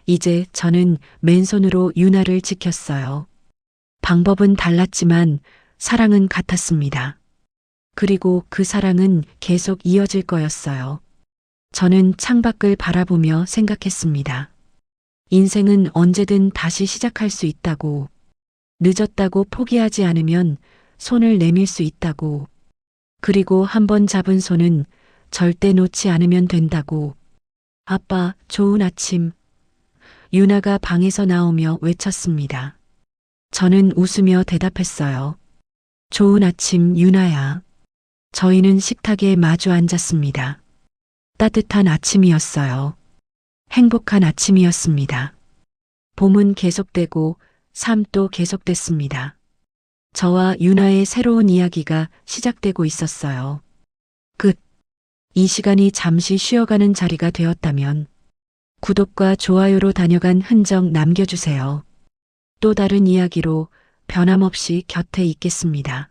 [SPEAKER 2] 이제 저는 맨손으로 유나를 지켰어요. 방법은 달랐지만 사랑은 같았습니다. 그리고 그 사랑은 계속 이어질 거였어요. 저는 창밖을 바라보며 생각했습니다. 인생은 언제든 다시 시작할 수 있다고, 늦었다고 포기하지 않으면 손을 내밀 수 있다고, 그리고 한번 잡은 손은 절대 놓지 않으면 된다고. 아빠, 좋은 아침. 유나가 방에서 나오며 외쳤습니다. 저는 웃으며 대답했어요. 좋은 아침, 유나야. 저희는 식탁에 마주 앉았습니다. 따뜻한 아침이었어요. 행복한 아침이었습니다. 봄은 계속되고 삶도 계속됐습니다. 저와 유나의 새로운 이야기가 시작되고 있었어요. 끝. 이 시간이 잠시 쉬어가는 자리가 되었다면 구독과 좋아요로 다녀간 흔적 남겨주세요. 또 다른 이야기로 변함없이 곁에 있겠습니다.